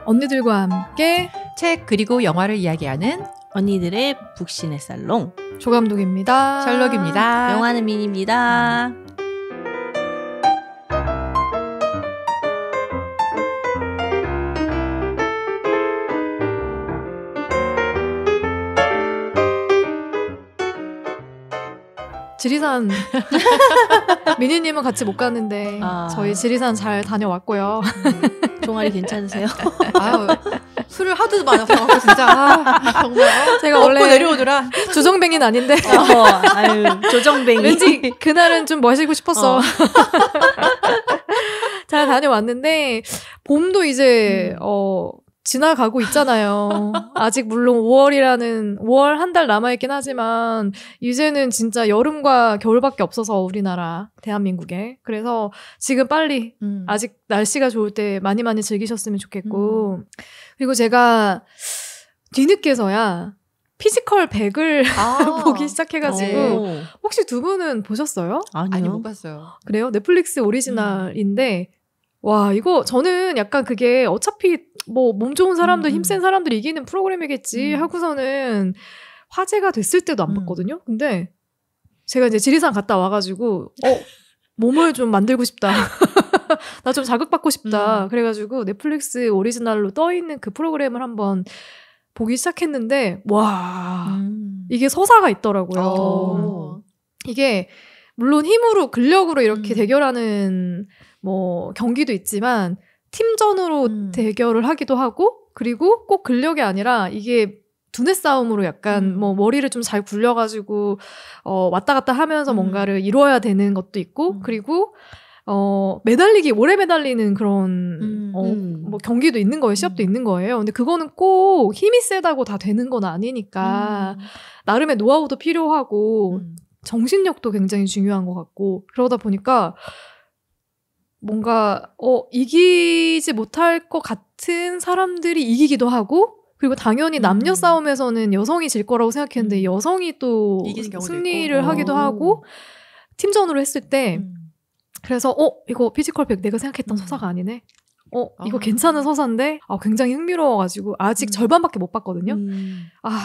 언니들과 함께 책 그리고 영화를 이야기하는 언니들의 북신의 살롱 조감독입니다. 셜록입니다. 영화는 민입니다. 지리산 미니님은 같이 못 갔는데 저희 지리산 잘 다녀왔고요. 종아리 괜찮으세요? 아유, 술을 하도 마셔서 진짜 정말 제가 원래 내려오더라. 조정뱅이는 아닌데 아유, 조정뱅이. 왠지 그날은 좀 마시고 싶었어. 잘 다녀왔는데 봄도 이제 지나가고 있잖아요. 아직 물론 5월 한 달 남아있긴 하지만 이제는 진짜 여름과 겨울밖에 없어서 우리나라 대한민국에. 그래서 지금 빨리 아직 날씨가 좋을 때 많이 즐기셨으면 좋겠고 그리고 제가 뒤늦게서야 피지컬 100을 보기 시작해가지고 혹시 두 분은 보셨어요? 아니요. 아니 못 봤어요. 그래요? 넷플릭스 오리지널인데 와 이거 저는 약간 그게 어차피 뭐 몸 좋은 사람들 힘센 사람들이 이기는 프로그램이겠지 하고서는 화제가 됐을 때도 안 봤거든요. 근데 제가 이제 지리산 갔다 와가지고 몸을 좀 만들고 싶다. 나 좀 자극받고 싶다. 그래가지고 넷플릭스 오리지널로 떠있는 그 프로그램을 한번 보기 시작했는데 와 이게 서사가 있더라고요. 이게 물론 힘으로 근력으로 이렇게 대결하는 뭐 경기도 있지만 팀전으로 대결을 하기도 하고 그리고 꼭 근력이 아니라 이게 두뇌 싸움으로 약간 뭐 머리를 좀 잘 굴려가지고 왔다 갔다 하면서 뭔가를 이루어야 되는 것도 있고 그리고 매달리기 오래 매달리는 그런 뭐 경기도 있는 거예요. 시합도 있는 거예요. 근데 그거는 꼭 힘이 세다고 다 되는 건 아니니까 나름의 노하우도 필요하고 정신력도 굉장히 중요한 것 같고 그러다 보니까 뭔가 이기지 못할 것 같은 사람들이 이기기도 하고 그리고 당연히 남녀 싸움에서는 여성이 질 거라고 생각했는데 여성이 또 승리를 하기도 하고 팀전으로 했을 때 그래서 이거 피지컬 100 내가 생각했던 서사가 아니네. 이거 괜찮은 서사인데 굉장히 흥미로워가지고 아직 절반밖에 못 봤거든요.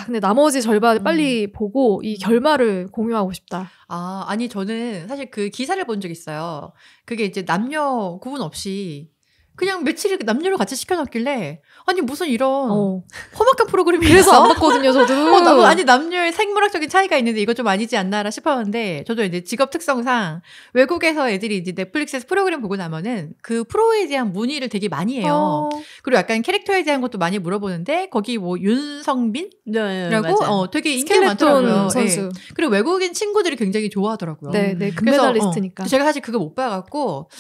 근데 나머지 절반을 빨리 보고 이 결말을 공유하고 싶다. 아니 저는 사실 그 기사를 본 적 있어요. 그게 이제 남녀 구분 없이 그냥 며칠을 남녀를 같이 시켜놨길래 아니 무슨 이런 험악한 프로그램이 그래서 안 봤거든요 저도. 아니 남녀의 생물학적인 차이가 있는데 이거 좀 아니지 않나라 싶었는데 저도 이제 직업 특성상 외국에서 애들이 이제 넷플릭스에서 프로그램 보고 나면은 그 프로에 대한 문의를 되게 많이 해요. 그리고 약간 캐릭터에 대한 것도 많이 물어보는데 거기 뭐 윤성빈이라고 되게 인기가 많더라고요. 선수. 네. 그리고 외국인 친구들이 굉장히 좋아하더라고요. 네, 금메달리스트니까. 제가 사실 그거 못 봐갖고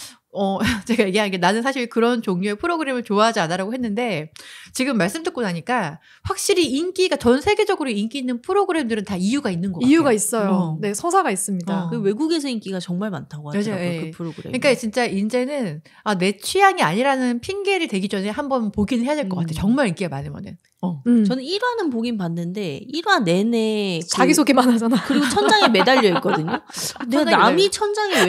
제가 얘기한 게 나는 사실 그런 종류의 프로그램을 좋아하지 않아라고 했는데 지금 말씀 듣고 나니까 확실히 인기가 전 세계적으로 인기 있는 프로그램들은 다 이유가 있는 것 같아요. 이유가 있어요. 네, 서사가 있습니다. 그 외국에서 인기가 정말 많다고 하더라고요. 네. 그 프로그램. 그러니까 진짜 이제는 내 취향이 아니라는 핑계를 대기 전에 한번 보긴 해야 될 것 같아요. 정말 인기가 많으면은. 저는 1화는 보긴 봤는데 1화 내내 자기소개만 하잖아. 그리고 천장에 매달려 있거든요. 내가 남이 천장에 왜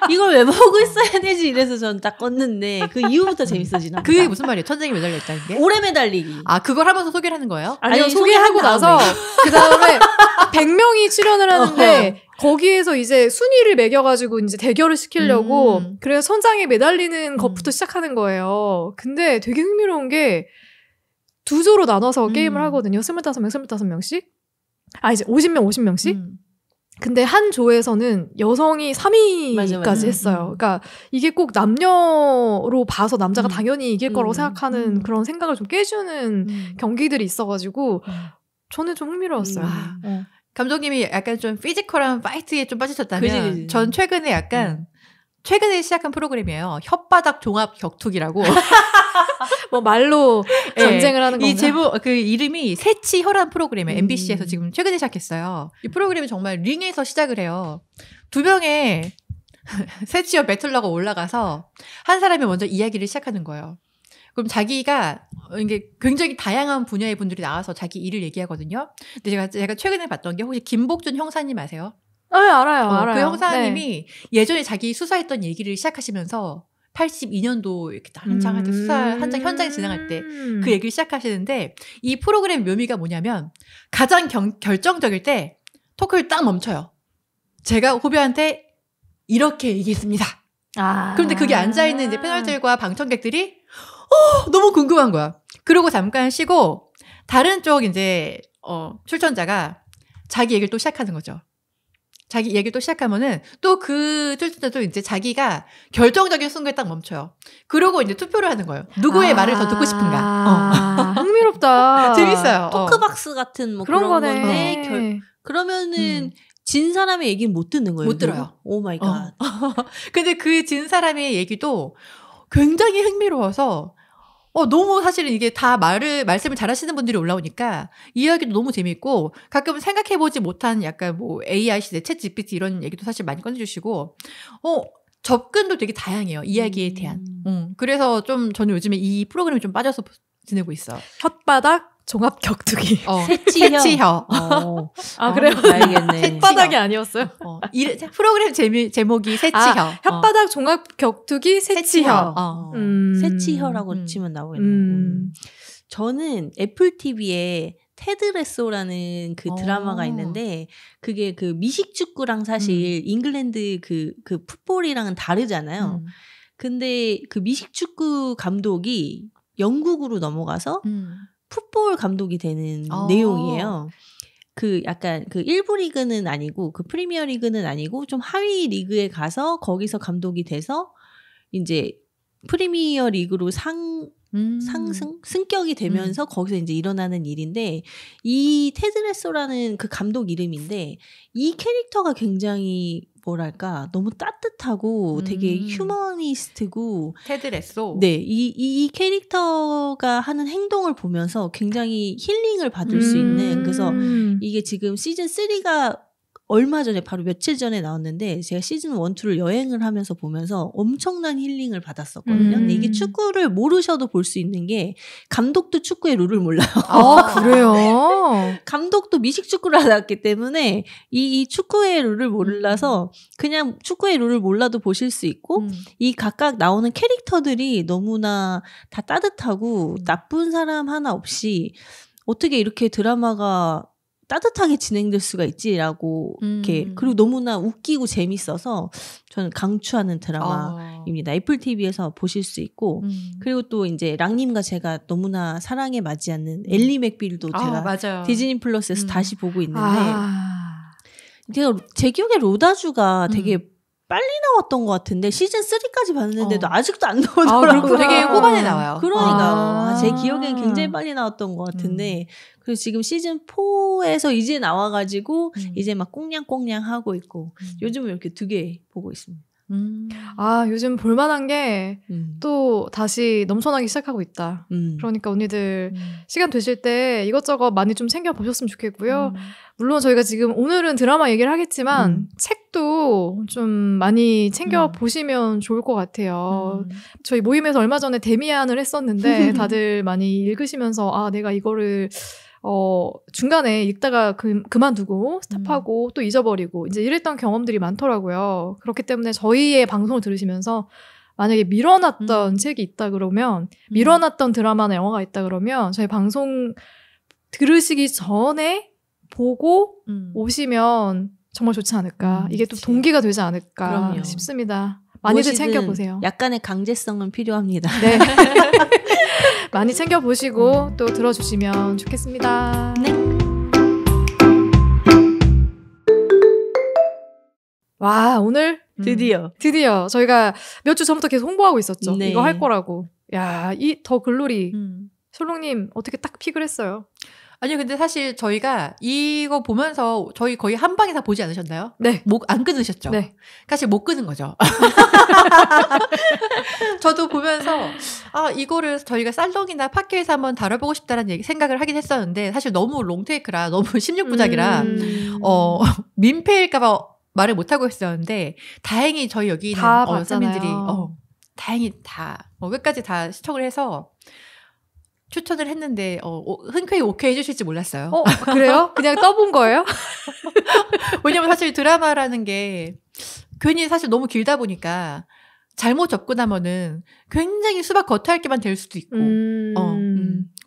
이걸 왜 보고 있어야 되지 이래서 전 딱 껐는데 그 이후부터 재밌어지나. 그게 무슨 말이에요? 천장에 매달려 있다는 게? 오래 매달리기. 그걸 하면서 소개를 하는 거예요? 아니요, 소개하고 나서 그 다음에 100명이 출연을 하는데 거기에서 이제 순위를 매겨가지고 이제 대결을 시키려고 그래서 천장에 매달리는 것부터 시작하는 거예요. 근데 되게 흥미로운 게 두 조로 나눠서 게임을 하거든요. 25명, 25명씩. 이제 50명씩. 근데 한 조에서는 여성이 3위까지 했어요. 그러니까 이게 꼭 남녀로 봐서 남자가 당연히 이길 거라고 생각하는 그런 생각을 좀 깨주는 경기들이 있어가지고 저는 좀 흥미로웠어요. 감독님이 약간 좀 피지컬한 파이트에 좀 빠지셨다면 그치. 전 최근에 약간 최근에 시작한 프로그램이에요. 혓바닥 종합 격투기라고. 뭐 말로 전쟁을 하는 건가? 이 제목 그 이름이 새치혈한 프로그램이에요. MBC에서 지금 최근에 시작했어요. 이 프로그램이 정말 링에서 시작을 해요. 두 명의 새치혈 배틀러가 올라가서 한 사람이 먼저 이야기를 시작하는 거예요. 그럼 자기가 이게 굉장히 다양한 분야의 분들이 나와서 자기 일을 얘기하거든요. 근데 제가 최근에 봤던 게 혹시 김복준 형사님 아세요? 알아요. 그 형사님이 예전에 자기 수사했던 얘기를 시작하시면서 82년도 이렇게 한창 수사 현장에 진행할 때 그 얘기를 시작하시는데 이 프로그램 묘미가 뭐냐면 가장 결정적일 때 토크를 딱 멈춰요. 제가 후배한테 이렇게 얘기했습니다. 그런데 그게 앉아있는 이제 패널들과 방청객들이 너무 궁금한 거야. 그러고 잠깐 쉬고 다른 쪽 이제 출전자가 자기 얘기를 또 시작하는 거죠. 자기 얘기를 또 시작하면은 또 그 출전자도 이제 자기가 결정적인 순간에 딱 멈춰요. 그러고 이제 투표를 하는 거예요. 누구의 말을 더 듣고 싶은가. 흥미롭다. 재밌어요. 토크박스 같은 뭐 그런 거네. 건데 그러면은 진 사람의 얘기는 못 듣는 거예요. 못 들어요. 오 마이 갓. 근데 그 진 사람의 얘기도 굉장히 흥미로워서 너무 사실은 이게 다 말씀을 잘하시는 분들이 올라오니까 이야기도 너무 재밌고 가끔 생각해보지 못한 약간 뭐 AI 시대, 챗 GPT 이런 얘기도 사실 많이 꺼내주시고 접근도 되게 다양해요. 이야기에 대한. 그래서 좀 저는 요즘에 이 프로그램에 좀 빠져서 지내고 있어. 혓바닥 종합 격투기. 새치혀. 그래요? 알겠네. 혓바닥이 아니었어요? 프로그램 제목이 새치혀. 혓바닥 종합 격투기 새치혀. 새치혀라고 치면 나오겠네요. 저는 애플 TV에 테드 레소라는 그 드라마가 있는데 그게 그 미식축구랑 사실 잉글랜드 그 풋볼이랑은 다르잖아요. 근데 그 미식축구 감독이 영국으로 넘어가서 풋볼 감독이 되는 내용이에요. 그 약간 그 1부 리그는 아니고 그 프리미어 리그는 아니고 좀 하위 리그에 가서 거기서 감독이 돼서 이제 프리미어 리그로 승격이 되면서 거기서 이제 일어나는 일인데 이 테드 레소라는 그 감독 이름인데 이 캐릭터가 굉장히 뭐랄까 너무 따뜻하고 되게 휴머니스트고 테드 레소. 네, 이 캐릭터가 하는 행동을 보면서 굉장히 힐링을 받을 수 있는 그래서 이게 지금 시즌 3가 얼마 전에 바로 며칠 전에 나왔는데 제가 시즌 1, 2를 여행을 하면서 보면서 엄청난 힐링을 받았었거든요. 근데 이게 축구를 모르셔도 볼 수 있는 게 감독도 축구의 룰을 몰라요. 그래요? 감독도 미식축구를 하았기 때문에 이 축구의 룰을 몰라서 그냥 축구의 룰을 몰라도 보실 수 있고 이 각각 나오는 캐릭터들이 너무나 다 따뜻하고 나쁜 사람 하나 없이 어떻게 이렇게 드라마가 따뜻하게 진행될 수가 있지라고 이렇게 그리고 너무나 웃기고 재밌어서 저는 강추하는 드라마입니다. 애플 TV에서 보실 수 있고 그리고 또 이제 랑님과 제가 너무나 사랑에 맞지 않는 엘리 맥빌도 제가 맞아요. 디즈니 플러스에서 다시 보고 있는데 제가 제 기억에 로다주가 되게 빨리 나왔던 것 같은데 시즌 3까지 봤는데도 아직도 안 나오더라고요. 되게 후반에 나와요. 그러니까 제 기억엔 굉장히 빨리 나왔던 것 같은데 그리고 지금 시즌 4에서 이제 나와가지고 이제 막 꽁냥꽁냥 하고 있고 요즘은 이렇게 2개 보고 있습니다. 요즘 볼만한 게 또 다시 넘쳐나기 시작하고 있다. 그러니까 언니들 시간 되실 때 이것저것 많이 좀 챙겨보셨으면 좋겠고요. 물론 저희가 지금 오늘은 드라마 얘기를 하겠지만 책도 좀 많이 챙겨보시면 좋을 것 같아요. 저희 모임에서 얼마 전에 데미안을 했었는데 다들 많이 읽으시면서 내가 이거를 중간에 읽다가 그만두고 스탑하고 또 잊어버리고 이제 이랬던 경험들이 많더라고요. 그렇기 때문에 저희의 방송을 들으시면서 만약에 밀어놨던 책이 있다 그러면 밀어놨던 드라마나 영화가 있다 그러면 저희 방송 들으시기 전에 보고 오시면 정말 좋지 않을까. 이게 또 동기가 되지 않을까 싶습니다. 많이들 챙겨보세요. 약간의 강제성은 필요합니다. 네. 많이 챙겨보시고 또 들어주시면 좋겠습니다. 네. 와, 오늘 드디어 저희가 몇 주 전부터 계속 홍보하고 있었죠. 네. 이거 할 거라고. 야, 이 더 글로리. 솔롱님 어떻게 딱 픽을 했어요? 아니요, 근데 사실 저희가 이거 보면서 저희 거의 한 방에 다 보지 않으셨나요? 네. 안 끊으셨죠? 네. 사실 못 끊은 거죠. 저도 보면서 이거를 저희가 쌀롱이나 팟캐에서 한번 다뤄보고 싶다라는 생각을 하긴 했었는데 사실 너무 롱테이크라 너무 16부작이라 민폐일까봐 말을 못하고 있었는데 다행히 저희 여기 있는 서민들이 다행히 다 끝까지 다 시청을 해서 추천을 했는데 흔쾌히 오케이 해주실지 몰랐어요. 그래요? 그냥 떠본 거예요? 왜냐면 사실 드라마라는 게 괜히 사실 너무 길다 보니까 잘못 접근하면은 굉장히 수박 겉핥기만 될 수도 있고.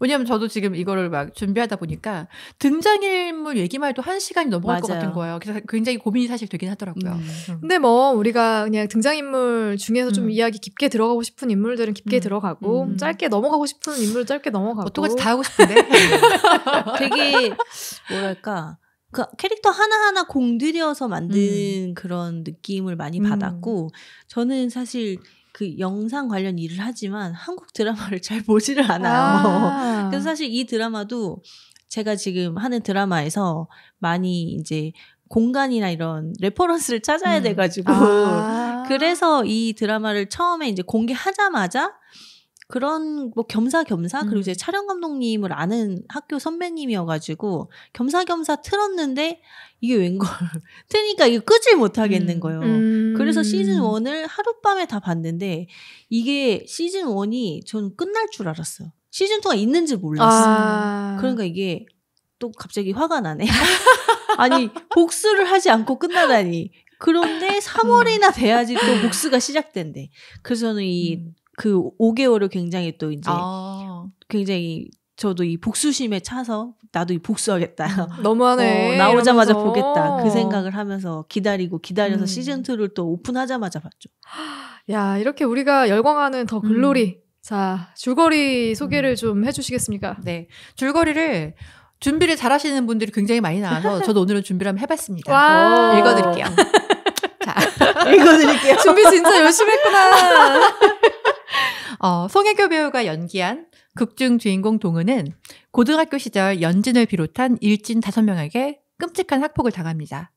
왜냐면 저도 지금 이거를 막 준비하다 보니까 등장인물 얘기만 해도 1시간이 넘어갈 것 같은 거예요. 그래서 굉장히 고민이 사실 되긴 하더라고요. 근데 뭐 우리가 그냥 등장인물 중에서 좀 이야기 깊게 들어가고 싶은 인물들은 깊게 들어가고 짧게 넘어가고 싶은 인물 짧게 넘어가고 똑같이 다 하고 싶은데 되게 뭐랄까 그 캐릭터 하나하나 공들여서 만든 그런 느낌을 많이 받았고 저는 사실 그 영상 관련 일을 하지만 한국 드라마를 잘 보지를 않아요. 그래서 사실 이 드라마도 제가 지금 하는 드라마에서 많이 이제 공간이나 이런 레퍼런스를 찾아야 돼가지고 그래서 이 드라마를 처음에 이제 공개하자마자 그런 뭐 겸사겸사 그리고 이제 촬영 감독님을 아는 학교 선배님이어가지고 겸사겸사 틀었는데 이게 웬걸 트니까 이거 끄질 못하겠는 거예요. 그래서 시즌 1을 하룻밤에 다 봤는데 이게 시즌 1이 저는 끝날 줄 알았어요. 시즌 2가 있는지 몰랐어요. 그러니까 이게 또 갑자기 화가 나네. 아니 복수를 하지 않고 끝나다니. 그런데 3월이나 돼야지 또 복수가 시작된대. 그래서 저는 그 5개월을 굉장히 또 이제 굉장히 저도 이 복수심에 차서 나도 이 복수하겠다. 너무하네. 나오자마자 이러면서. 보겠다. 그 생각을 하면서 기다려서 시즌2를 또 오픈하자마자 봤죠. 야, 이렇게 우리가 열광하는 더 글로리. 자, 줄거리 소개를 좀 해주시겠습니까? 네. 줄거리를 준비를 잘 하시는 분들이 굉장히 많이 나와서 저도 오늘은 준비를 한번 해봤습니다. 와. 읽어드릴게요. 자, 읽어드릴게요. 준비 진짜 열심히 했구나. 송혜교 배우가 연기한 극중 주인공 동은은 고등학교 시절 연진을 비롯한 일진 5명에게 끔찍한 학폭을 당합니다.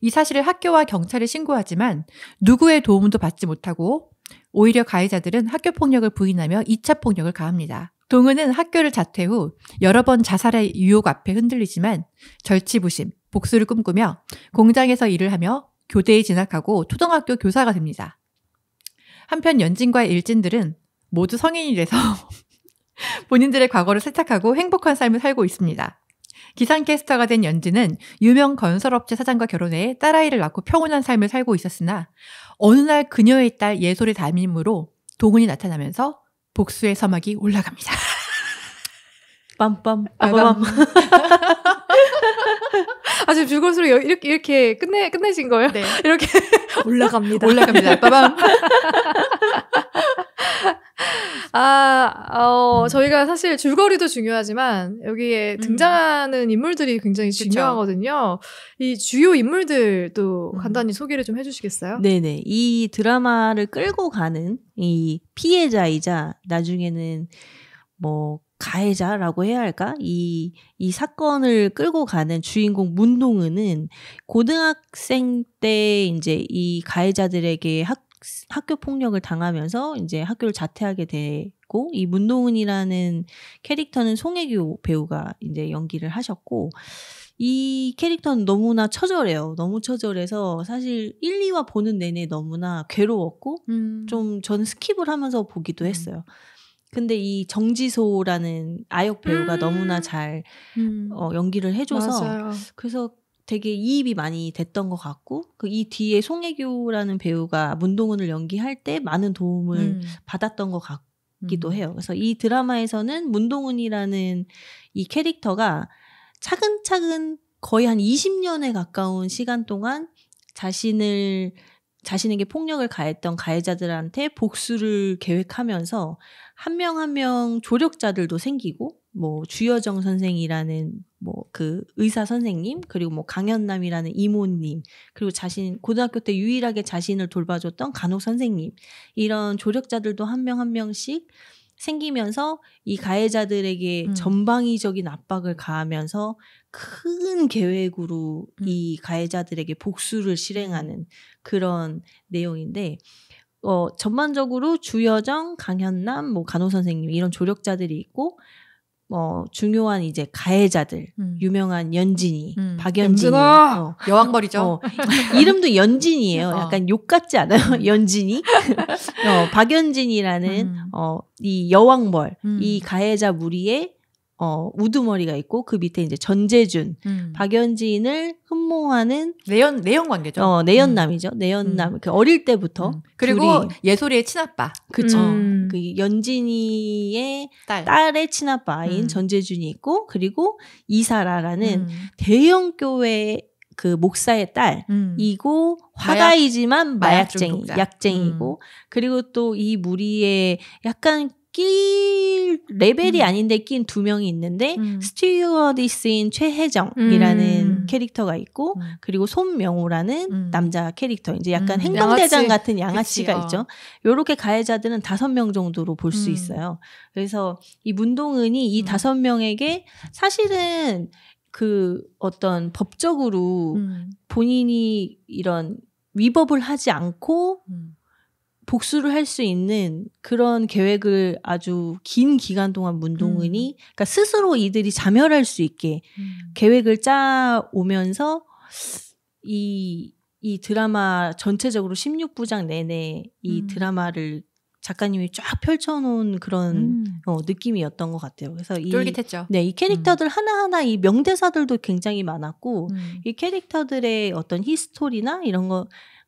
이 사실을 학교와 경찰에 신고하지만 누구의 도움도 받지 못하고 오히려 가해자들은 학교 폭력을 부인하며 2차 폭력을 가합니다. 동은은 학교를 자퇴 후 여러 번 자살의 유혹 앞에 흔들리지만 절치부심, 복수를 꿈꾸며 공장에서 일을 하며 교대에 진학하고 초등학교 교사가 됩니다. 한편 연진과 일진들은 모두 성인이 돼서 본인들의 과거를 세탁하고 행복한 삶을 살고 있습니다. 기상캐스터가 된 연진은 유명 건설업체 사장과 결혼해 딸아이를 낳고 평온한 삶을 살고 있었으나 어느 날 그녀의 딸 예솔의 담임으로 동은이 나타나면서 복수의 서막이 올라갑니다. 빰빰 빠밤. 아, 지금 줄거리 이렇게 끝내신 거예요? 네. 이렇게 올라갑니다. 올라갑니다. 빠밤. 저희가 사실 줄거리도 중요하지만 여기에 등장하는 인물들이 굉장히 중요하거든요. 이 주요 인물들도 간단히 소개를 좀 해주시겠어요? 네네. 이 드라마를 끌고 가는 이 피해자이자 나중에는 뭐 가해자라고 해야 할까? 이 사건을 끌고 가는 주인공 문동은은 고등학생 때 이제 이 가해자들에게 학교 폭력을 당하면서 이제 학교를 자퇴하게 되고 이 문동은이라는 캐릭터는 송혜교 배우가 이제 연기를 하셨고 이 캐릭터는 너무나 처절해요. 너무 처절해서 사실 1, 2화 보는 내내 너무나 괴로웠고 좀 저는 스킵을 하면서 보기도 했어요. 근데 이 정지소라는 아역 배우가 너무나 잘 연기를 해줘서 맞아요. 그래서 되게 이입이 많이 됐던 것 같고 이 뒤에 송혜교라는 배우가 문동은을 연기할 때 많은 도움을 받았던 것 같기도 해요. 그래서 이 드라마에서는 문동은이라는 이 캐릭터가 차근차근 거의 한 20년에 가까운 시간 동안 자신에게 폭력을 가했던 가해자들한테 복수를 계획하면서 한 명 한 명 조력자들도 생기고 뭐 주여정 선생이라는 뭐 그 의사 선생님 그리고 뭐 강현남이라는 이모님 그리고 고등학교 때 유일하게 자신을 돌봐줬던 간호 선생님 이런 조력자들도 한 명 한 명씩 생기면서 이 가해자들에게 전방위적인 압박을 가하면서 큰 계획으로 이 가해자들에게 복수를 실행하는 그런 내용인데 전반적으로 주여정, 강현남, 뭐 간호 선생님 이런 조력자들이 있고 중요한 이제 가해자들 유명한 연진이 박연진이 여왕벌이죠. 이름도 연진이에요. 약간 욕 같지 않아요? 연진이 박연진이라는 이 여왕벌 이 가해자 무리에 우두머리가 있고 그 밑에 이제 전재준 박연진을 흠모하는 내연 관계죠. 내연남이죠. 내연남. 그 어릴 때부터. 그리고 둘이. 예솔이의 친아빠. 그쵸. 그 연진이의 딸의 친아빠인 전재준이 있고, 그리고 이사라라는 대형 교회 그 목사의 딸이고, 화가이지만 마약쟁이, 약쟁이고, 그리고 또 이 무리에 약간 낄 레벨이 아닌데 낀 두 명이 있는데 스튜어디스인 최혜정이라는 캐릭터가 있고 그리고 손명호라는 남자 캐릭터 이제 약간 행동대장 같은 양아치가 있죠. 요렇게 가해자들은 5명 정도로 볼 수 있어요. 그래서 이 문동은이 이 5명에게 사실은 그 어떤 법적으로 본인이 이런 위법을 하지 않고 복수를 할 수 있는 그런 계획을 아주 긴 기간 동안 문동은이 그러니까 스스로 이들이 자멸할 수 있게 계획을 짜 오면서 이 드라마 전체적으로 16부작 내내 이 드라마를 작가님이 쫙 펼쳐놓은 그런 느낌이었던 것 같아요. 그래서 쫄깃했죠. 이 캐릭터들 하나하나 이 명대사들도 굉장히 많았고 이 캐릭터들의 어떤 히스토리나 이런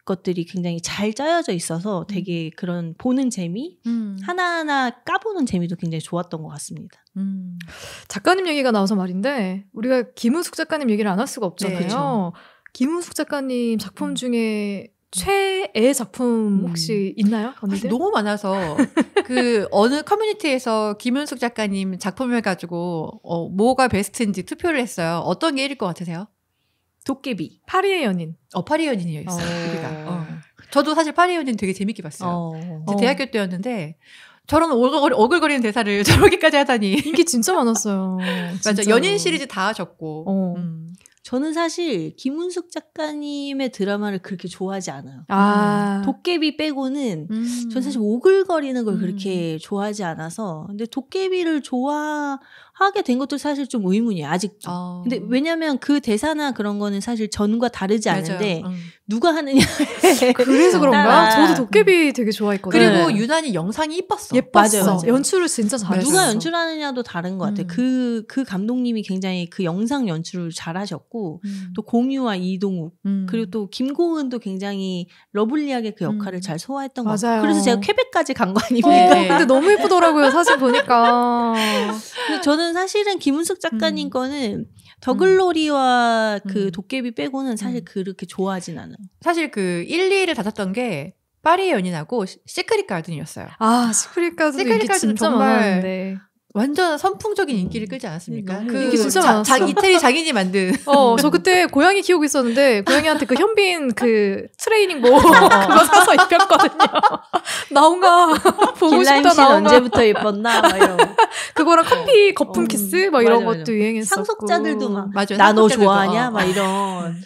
것들이 굉장히 잘 짜여져 있어서 되게 그런 보는 재미 하나하나 까보는 재미도 굉장히 좋았던 것 같습니다. 작가님 얘기가 나와서 말인데 우리가 김은숙 작가님 얘기를 안 할 수가 없잖아요. 네, 김은숙 작가님 작품 중에 최애 작품 혹시 있나요? 언니들? 너무 많아서 그 어느 커뮤니티에서 김은숙 작가님 작품을 가지고 뭐가 베스트인지 투표를 했어요. 어떤 게 1일 것 같으세요? 도깨비. 파리의 연인. 파리의 연인이었어요. 우리가. 저도 사실 파리의 연인 되게 재밌게 봤어요. 제 대학교 때였는데 저런 오글거리는 대사를 저렇게까지 하다니. 인기 진짜 많았어요. 맞아. 연인 시리즈 다 하셨고. 저는 사실 김은숙 작가님의 드라마를 그렇게 좋아하지 않아요. 도깨비 빼고는 전 사실 오글거리는 걸 그렇게 좋아하지 않아서. 근데 도깨비를 좋아하게 된 것도 사실 좀 의문이에요. 아직도. 근데 왜냐면 그 대사나 그런 거는 사실 전과 다르지 않은데 누가 하느냐. 그래서 그런가? 저도 도깨비 되게 좋아했거든요. 그리고 유난히 영상이 이뻤어. 맞아요. 연출을 진짜 잘했어. 누가 연출하느냐도 다른 것 같아요. 그 감독님이 굉장히 그 영상 연출을 잘하셨고 또 공유와 이동욱 그리고 또 김고은도 굉장히 러블리하게 그 역할을 잘 소화했던 것 같아요. 그래서 제가 퀘벡까지 간 거 아닙니까? 근데 너무 예쁘더라고요. 사실 보니까. 근데 저는 사실은 김은숙 작가님 거는 더글로리와 그 도깨비 빼고는 사실 그렇게 좋아하진 않아요. 사실 그 1, 2를 닫았던 게 파리의 연인하고 시크릿 가든이었어요. 시크릿 가든도 인기 진짜 많았는데. 완전 선풍적인 인기를 끌지 않았습니까? 인기 진짜 많았어. 이태리 장인이 만든. 저 그때 고양이 키우고 있었는데 고양이한테 그 현빈 그 트레이닝복 그거 사서 입혔거든요. 나온가 보고 싶다 나온가. 언제부터 예뻤나 막 이런. 그거랑 커피 거품 키스 막 이런 것도 유행했었고. 상속자들도 막 나 너 좋아하냐 막 이런.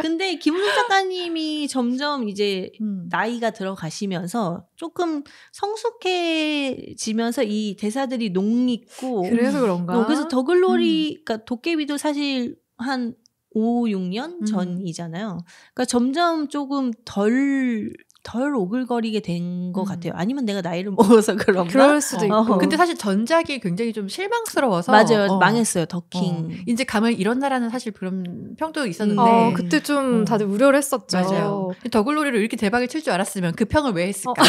근데 김은숙 작가님이 점점 이제 나이가 들어가시면서 조금 성숙해지면서 이 대사들이 녹익고 그래서 그런가? 그래서 더글로리 그러니까 도깨비도 사실 한 5, 6년 전이잖아요. 그러니까 점점 조금 덜 오글거리게 된 것 같아요. 아니면 내가 나이를 먹어서 그런가? 그럴 수도 있고. 근데 사실 전작이 굉장히 좀 실망스러워서 맞아요. 망했어요. 더킹. 이제 감을 잃었나라는 사실 그런 평도 있었는데 그때 좀 다들 우려를 했었죠. 맞아요. 더글로리로 이렇게 대박을 칠 줄 알았으면 그 평을 왜 했을까?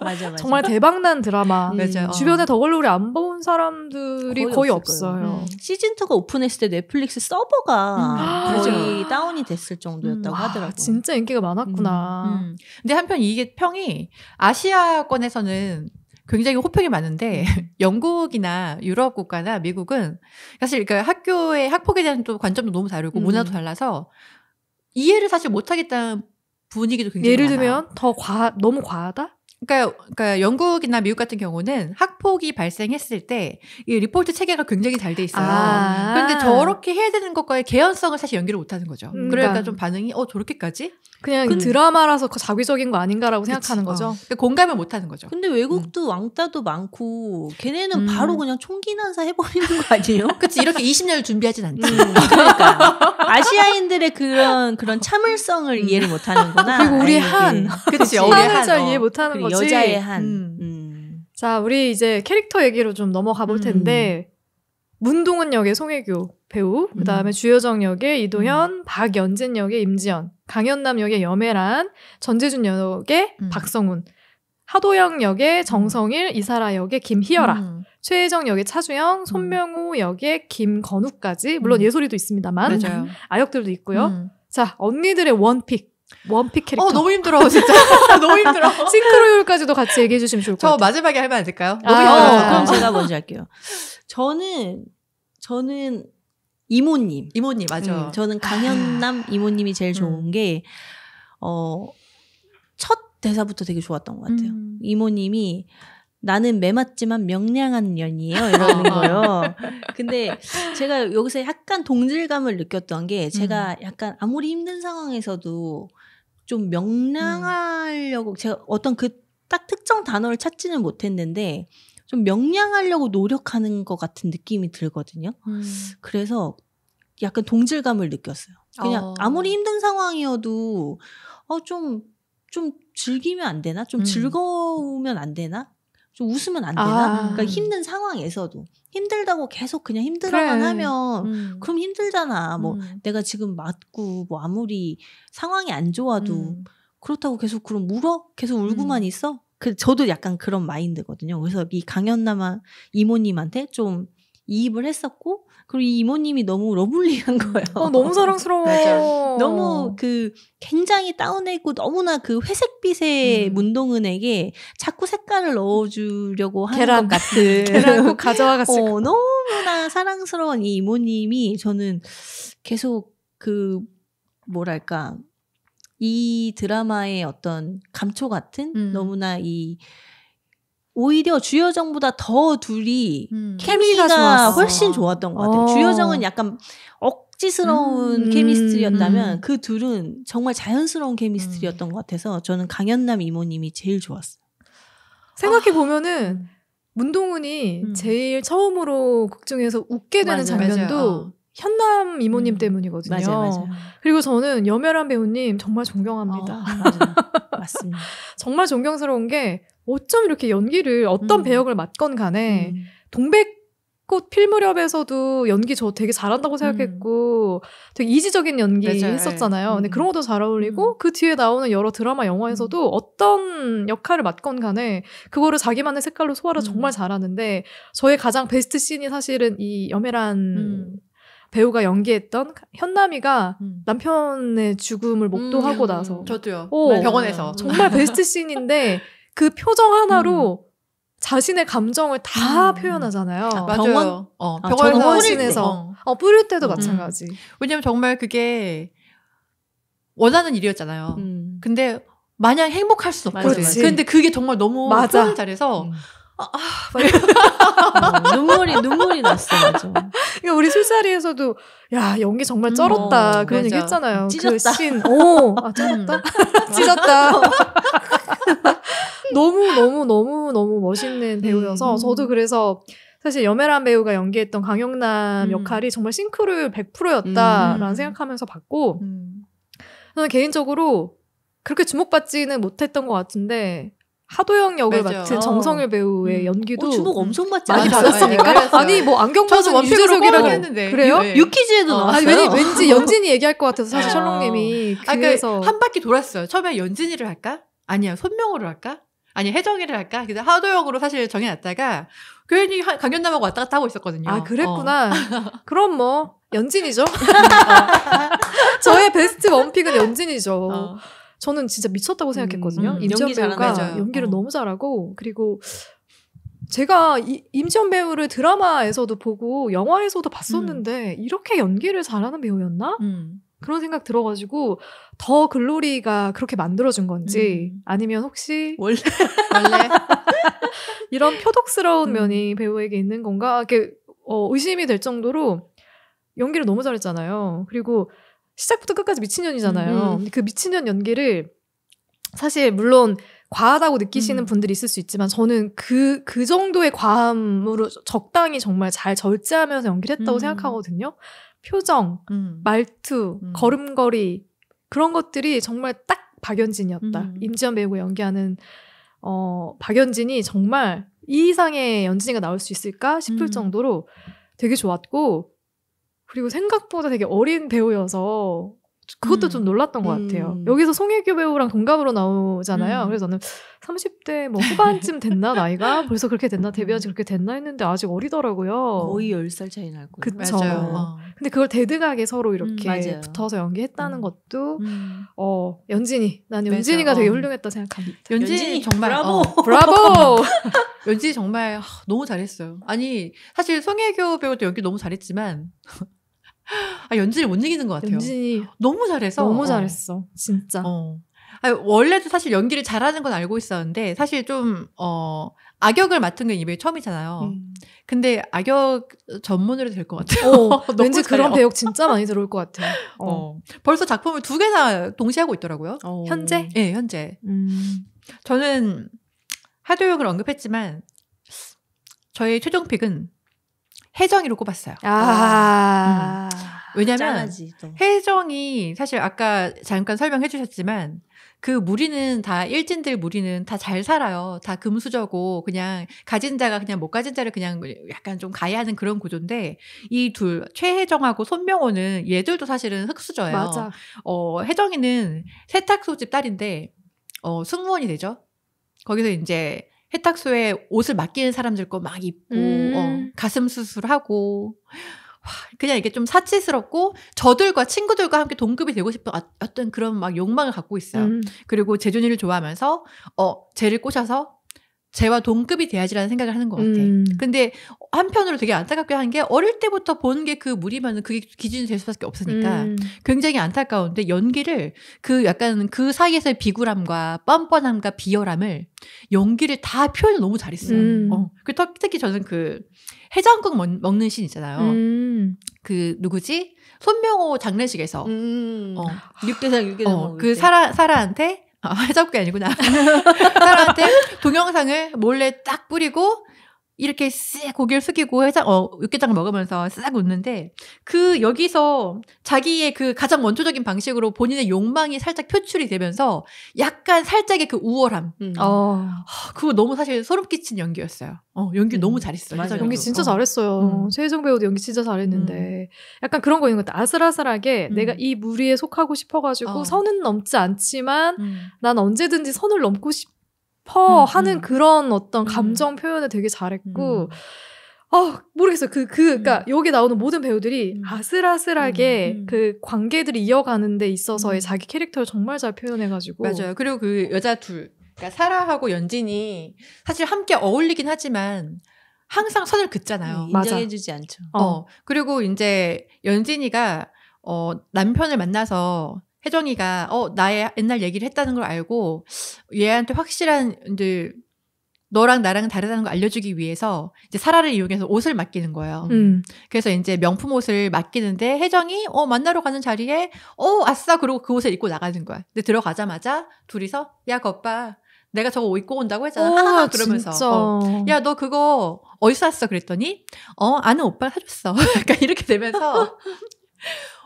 맞아. 정말 대박난 드라마. 맞아요. 주변에 더글로리 안 본 사람들이 거의 없어요. 시즌2가 오픈했을 때 넷플릭스 서버가 거의 다운이 됐을 정도였다고 하더라고요. 진짜 인기가 많았구나. 근데 한편 이게 평이 아시아권에서는 굉장히 호평이 많은데 영국이나 유럽 국가나 미국은 사실 그러니까 학교의 학폭에 대한 또 관점도 너무 다르고 문화도 달라서 이해를 사실 못하겠다는 분위기도 굉장히 예를 많아요. 들면 너무 과하다? 그러니까 영국이나 미국 같은 경우는 학폭이 발생했을 때 이 리포트 체계가 굉장히 잘 돼 있어요. 그런데 저렇게 해야 되는 것과의 개연성을 사실 연기를 못하는 거죠. 그러니까 좀 반응이 저렇게까지? 그냥 드라마라서 자기적인 거 아닌가라고 생각하는 거죠. 그러니까 공감을 못하는 거죠. 근데 외국도 왕따도 많고 걔네는 바로 그냥 총기 난사 해버리는 거 아니에요? 그치 이렇게 20년을 준비하진 않지. 그러니까 아시아인들의 그런 참을성을 이해를 못하는구나. 그리고 우리의 한. 그치 한을 잘 이해 못하는 거지. 여자의 한. 자, 우리 이제 캐릭터 얘기로 좀 넘어가 볼 텐데 문동은 역의 송혜교 배우, 그다음에 주여정 역의 이도현, 박연진 역의 임지연, 강연남 역의 염혜란, 전재준 역의 박성훈, 하도영 역의 정성일, 이사라 역의 김희열아, 최혜정 역의 차주영, 손명호 역의 김건우까지, 물론 예솔이도 있습니다만 맞아요. 아역들도 있고요. 자, 언니들의 원픽 캐릭터. 너무 힘들어 진짜. 너무 힘들어. 싱크로율까지도 같이 얘기해 주시면 좋을 것 저 같아요. 마지막에 하면 안 될까요? 아, 너무 힘들어서. 그럼 제가 먼저 할게요. 저는 이모님. 이모님 맞아. 저는 강현남 이모님이 제일 좋은 게 첫 대사부터 되게 좋았던 것 같아요. 이모님이 나는 매맞지만 명량한 년이에요 이러는 거예요. 근데 제가 여기서 약간 동질감을 느꼈던 게 제가 약간 아무리 힘든 상황에서도 좀 명량하려고 제가 어떤 그 딱 특정 단어를 찾지는 못했는데 좀 명량하려고 노력하는 것 같은 느낌이 들거든요. 그래서 약간 동질감을 느꼈어요. 그냥 아무리 힘든 상황이어도 좀 즐기면 안 되나? 좀 즐거우면 안 되나? 좀 웃으면 안 되나? 그러니까 힘든 상황에서도 힘들다고 계속 그냥 힘들어만 하면 그럼 힘들잖아. 뭐 내가 지금 맞고 뭐 아무리 상황이 안 좋아도 그렇다고 계속 그럼 울어? 계속 울고만 있어? 저도 약간 그런 마인드거든요. 그래서 이 강연남 이모님한테 좀 이입을 했었고 그리고 이 이모님이 너무 러블리한 거예요. 너무 사랑스러워. 너무 굉장히 다운해 있고 너무나 그 회색빛의 문동은에게 자꾸 색깔을 넣어주려고 하는 것 같은 계란 꼭 가져와가지고 너무나 사랑스러운 이 이모님이 저는 계속 뭐랄까 이 드라마의 어떤 감초 같은 너무나 오히려 주여정보다 더 둘이 케미가 훨씬 좋았던 것 같아요. 주여정은 약간 억지스러운 케미스트리였다면 그 둘은 정말 자연스러운 케미스트리였던 것 같아서 저는 강연남 이모님이 제일 좋았어요. 생각해보면은 문동은이 제일 처음으로 극 중에서 웃게 되는 장면도 현남 이모님 때문이거든요. 맞아요. 그리고 저는 염혜란 배우님 정말 존경합니다. 맞아요. 맞습니다. 정말 존경스러운 게 어쩜 이렇게 연기를 어떤 배역을 맡건 간에 동백꽃 필 무렵에서도 연기 저 되게 잘한다고 생각했고 되게 이지적인 연기 맞아요. 했었잖아요. 근데 그런 것도 잘 어울리고 그 뒤에 나오는 여러 드라마 영화에서도 어떤 역할을 맡건 간에 그거를 자기만의 색깔로 소화를 정말 잘하는데 저의 가장 베스트 씬이 사실은 이 염혜란 배우가 연기했던 현남이가 남편의 죽음을 목도하고 나서 저도요. 오, 병원에서 정말 베스트 씬인데 그 표정 하나로 자신의 감정을 다 표현하잖아요. 맞아요. 병원에서 뿌릴 때도 마찬가지. 왜냐면 정말 그게 원하는 일이었잖아요. 근데 마냥 행복할 수 없거든. 근데 그게 정말 너무 표현을 잘해서 눈물이 났어. 맞아. 그러니까 우리 술자리에서도 야 연기 정말 쩔었다 그런 얘기 했잖아요. 찢었다. 그 씬. 쩔었다. 찢었다. 너무 멋있는 배우여서 저도 그래서 사실 염혜란 배우가 연기했던 강영남 역할이 정말 싱크로율 100%였다라는 생각하면서 봤고 저는 개인적으로 그렇게 주목받지는 못했던 것 같은데 하도영 역을 맡은 정성일 배우의 연기도 주목 엄청 받지 많이 않았어요? 받았으니까 아니 뭐 안경 벗은 유재석이라고 했는데 그래요? 유퀴즈에도 나왔어요. 아니 왠지 연진이 얘기할 것 같아서 사실 셜록님이 그래서 한 바퀴 돌았어요. 처음에 연진이를 할까? 아니야 손명호를 할까? 아니 혜정이를 할까? 그래서 하도영으로 사실 정해놨다가 괜히 강연남하고 왔다 갔다 하고 있었거든요. 아 그랬구나. 그럼 뭐 연진이죠. 저의 베스트 원픽은 연진이죠. 저는 진짜 미쳤다고 생각했거든요. 임지연 배우가 연기를 너무 잘하고 그리고 제가 임지연 배우를 드라마에서도 보고 영화에서도 봤었는데 이렇게 연기를 잘하는 배우였나? 그런 생각 들어가지고 더 글로리가 그렇게 만들어준 건지 아니면 혹시 원래 이런 표독스러운 면이 배우에게 있는 건가? 이렇게 의심이 될 정도로 연기를 너무 잘했잖아요. 그리고 시작부터 끝까지 미친년이잖아요. 근데 그 미친년 연기를 사실 물론 과하다고 느끼시는 분들이 있을 수 있지만 저는 그 정도의 과함으로 적당히 정말 잘 절제하면서 연기를 했다고 생각하거든요. 표정, 말투, 걸음걸이 그런 것들이 정말 딱 박연진이었다. 임지연 배우가 연기하는 박연진이 정말 이 이상의 연진이가 나올 수 있을까 싶을 정도로 되게 좋았고 그리고 생각보다 되게 어린 배우여서 그것도 좀 놀랐던 것 같아요. 여기서 송혜교 배우랑 동갑으로 나오잖아요. 그래서 저는 30대 뭐 후반쯤 됐나 나이가? 벌써 그렇게 됐나? 데뷔한 지 그렇게 됐나 했는데 아직 어리더라고요. 거의 10살 차이 날 거예요. 그쵸. 맞아요. 근데 그걸 대등하게 서로 이렇게 맞아요. 붙어서 연기했다는 것도 연진이. 난 연진이가 맞아. 되게 훌륭했다 생각합니다. 연진이 정말 브라보. 브라보! 연진이 정말 너무 잘했어요. 아니 사실 송혜교 배우도 연기 너무 잘했지만 연진이 못 이기는 것 같아요. 연진이 너무 잘해서 너무 잘했어. 진짜. 아니, 원래도 사실 연기를 잘하는 건 알고 있었는데 사실 좀 악역을 맡은 게 이번에 처음이잖아요. 근데 악역 전문으로 될 것 같아요. 너무 왠지 잘해요. 그런 배역 진짜 많이 들어올 것 같아요. 벌써 작품을 2개나 동시에 하고 있더라고요. 현재? 네, 현재. 저는 하도역을 언급했지만 저의 최종 픽은 혜정이로 꼽았어요. 왜냐면 짠하지, 또. 혜정이 사실 아까 잠깐 설명해 주셨지만 그 무리는 다 일진들 무리는 다 잘 살아요. 다 금수저고 그냥 가진 자가 그냥 못 가진 자를 그냥 약간 좀 가해하는 그런 구조인데 이 둘 최혜정하고 손명호는 얘들도 사실은 흑수저예요. 맞아. 혜정이는 세탁소집 딸인데 승무원이 되죠. 거기서 이제 세탁소에 옷을 맡기는 사람들 거 막 입고 가슴 수술하고 그냥 이게 좀 사치스럽고 저들과 친구들과 함께 동급이 되고 싶은 어떤 그런 막 욕망을 갖고 있어요. 그리고 재준이를 좋아하면서 쟤를 꼬셔서 쟤와 동급이 돼야지라는 생각을 하는 것 같아. 근데 한편으로 되게 안타깝게 한 게 어릴 때부터 보는 게 그 무리면은 그게 기준이 될 수밖에 없으니까 굉장히 안타까운데 연기를 그 약간 그 사이에서의 비굴함과 뻔뻔함과 비열함을 연기를 다 표현을 너무 잘했어요. 그리고 특히 저는 그 해장국 먹는 씬 있잖아요. 그 누구지? 손명호 장례식에서 육개장 그 사라한테 해장국이 아니구나. 사라한테 동영상을 몰래 딱 뿌리고 이렇게 쓱 고개를 숙이고 육개장을 먹으면서 싹 웃는데 여기서 자기의 그 가장 원초적인 방식으로 본인의 욕망이 살짝 표출이 되면서 약간 살짝의 그 우월함. 그거 너무 사실 소름 끼친 연기였어요. 연기 너무 잘했어요. 맞아, 연기 진짜 잘했어요. 최혜정 배우도 연기 진짜 잘했는데 약간 그런 거 있는 것 같아. 아슬아슬하게 내가 이 무리에 속하고 싶어가지고 선은 넘지 않지만 난 언제든지 선을 넘고 싶어 하는 그런 어떤 감정 표현을 되게 잘했고 모르겠어요. 그러니까 여기 나오는 모든 배우들이 아슬아슬하게 그 관계들이 이어가는 데 있어서의 자기 캐릭터를 정말 잘 표현해가지고. 맞아요. 그리고 그 여자 둘, 그러니까 사라하고 연진이 사실 함께 어울리긴 하지만 항상 선을 긋잖아요. 인정해주지 않죠. 그리고 이제 연진이가 남편을 만나서 혜정이가 나의 옛날 얘기를 했다는 걸 알고 얘한테 확실한 이제 너랑 나랑은 다르다는 걸 알려주기 위해서 이제 사라를 이용해서 옷을 맡기는 거예요. 그래서 이제 명품 옷을 맡기는데 혜정이 만나러 가는 자리에 아싸 그러고 그 옷을 입고 나가는 거야. 근데 들어가자마자 둘이서 야 거봐 내가 저거 옷 입고 온다고 했잖아. 그러면서 야 너 그거 어디서 샀어? 그랬더니 아는 오빠가 사줬어. 약간 이렇게 되면서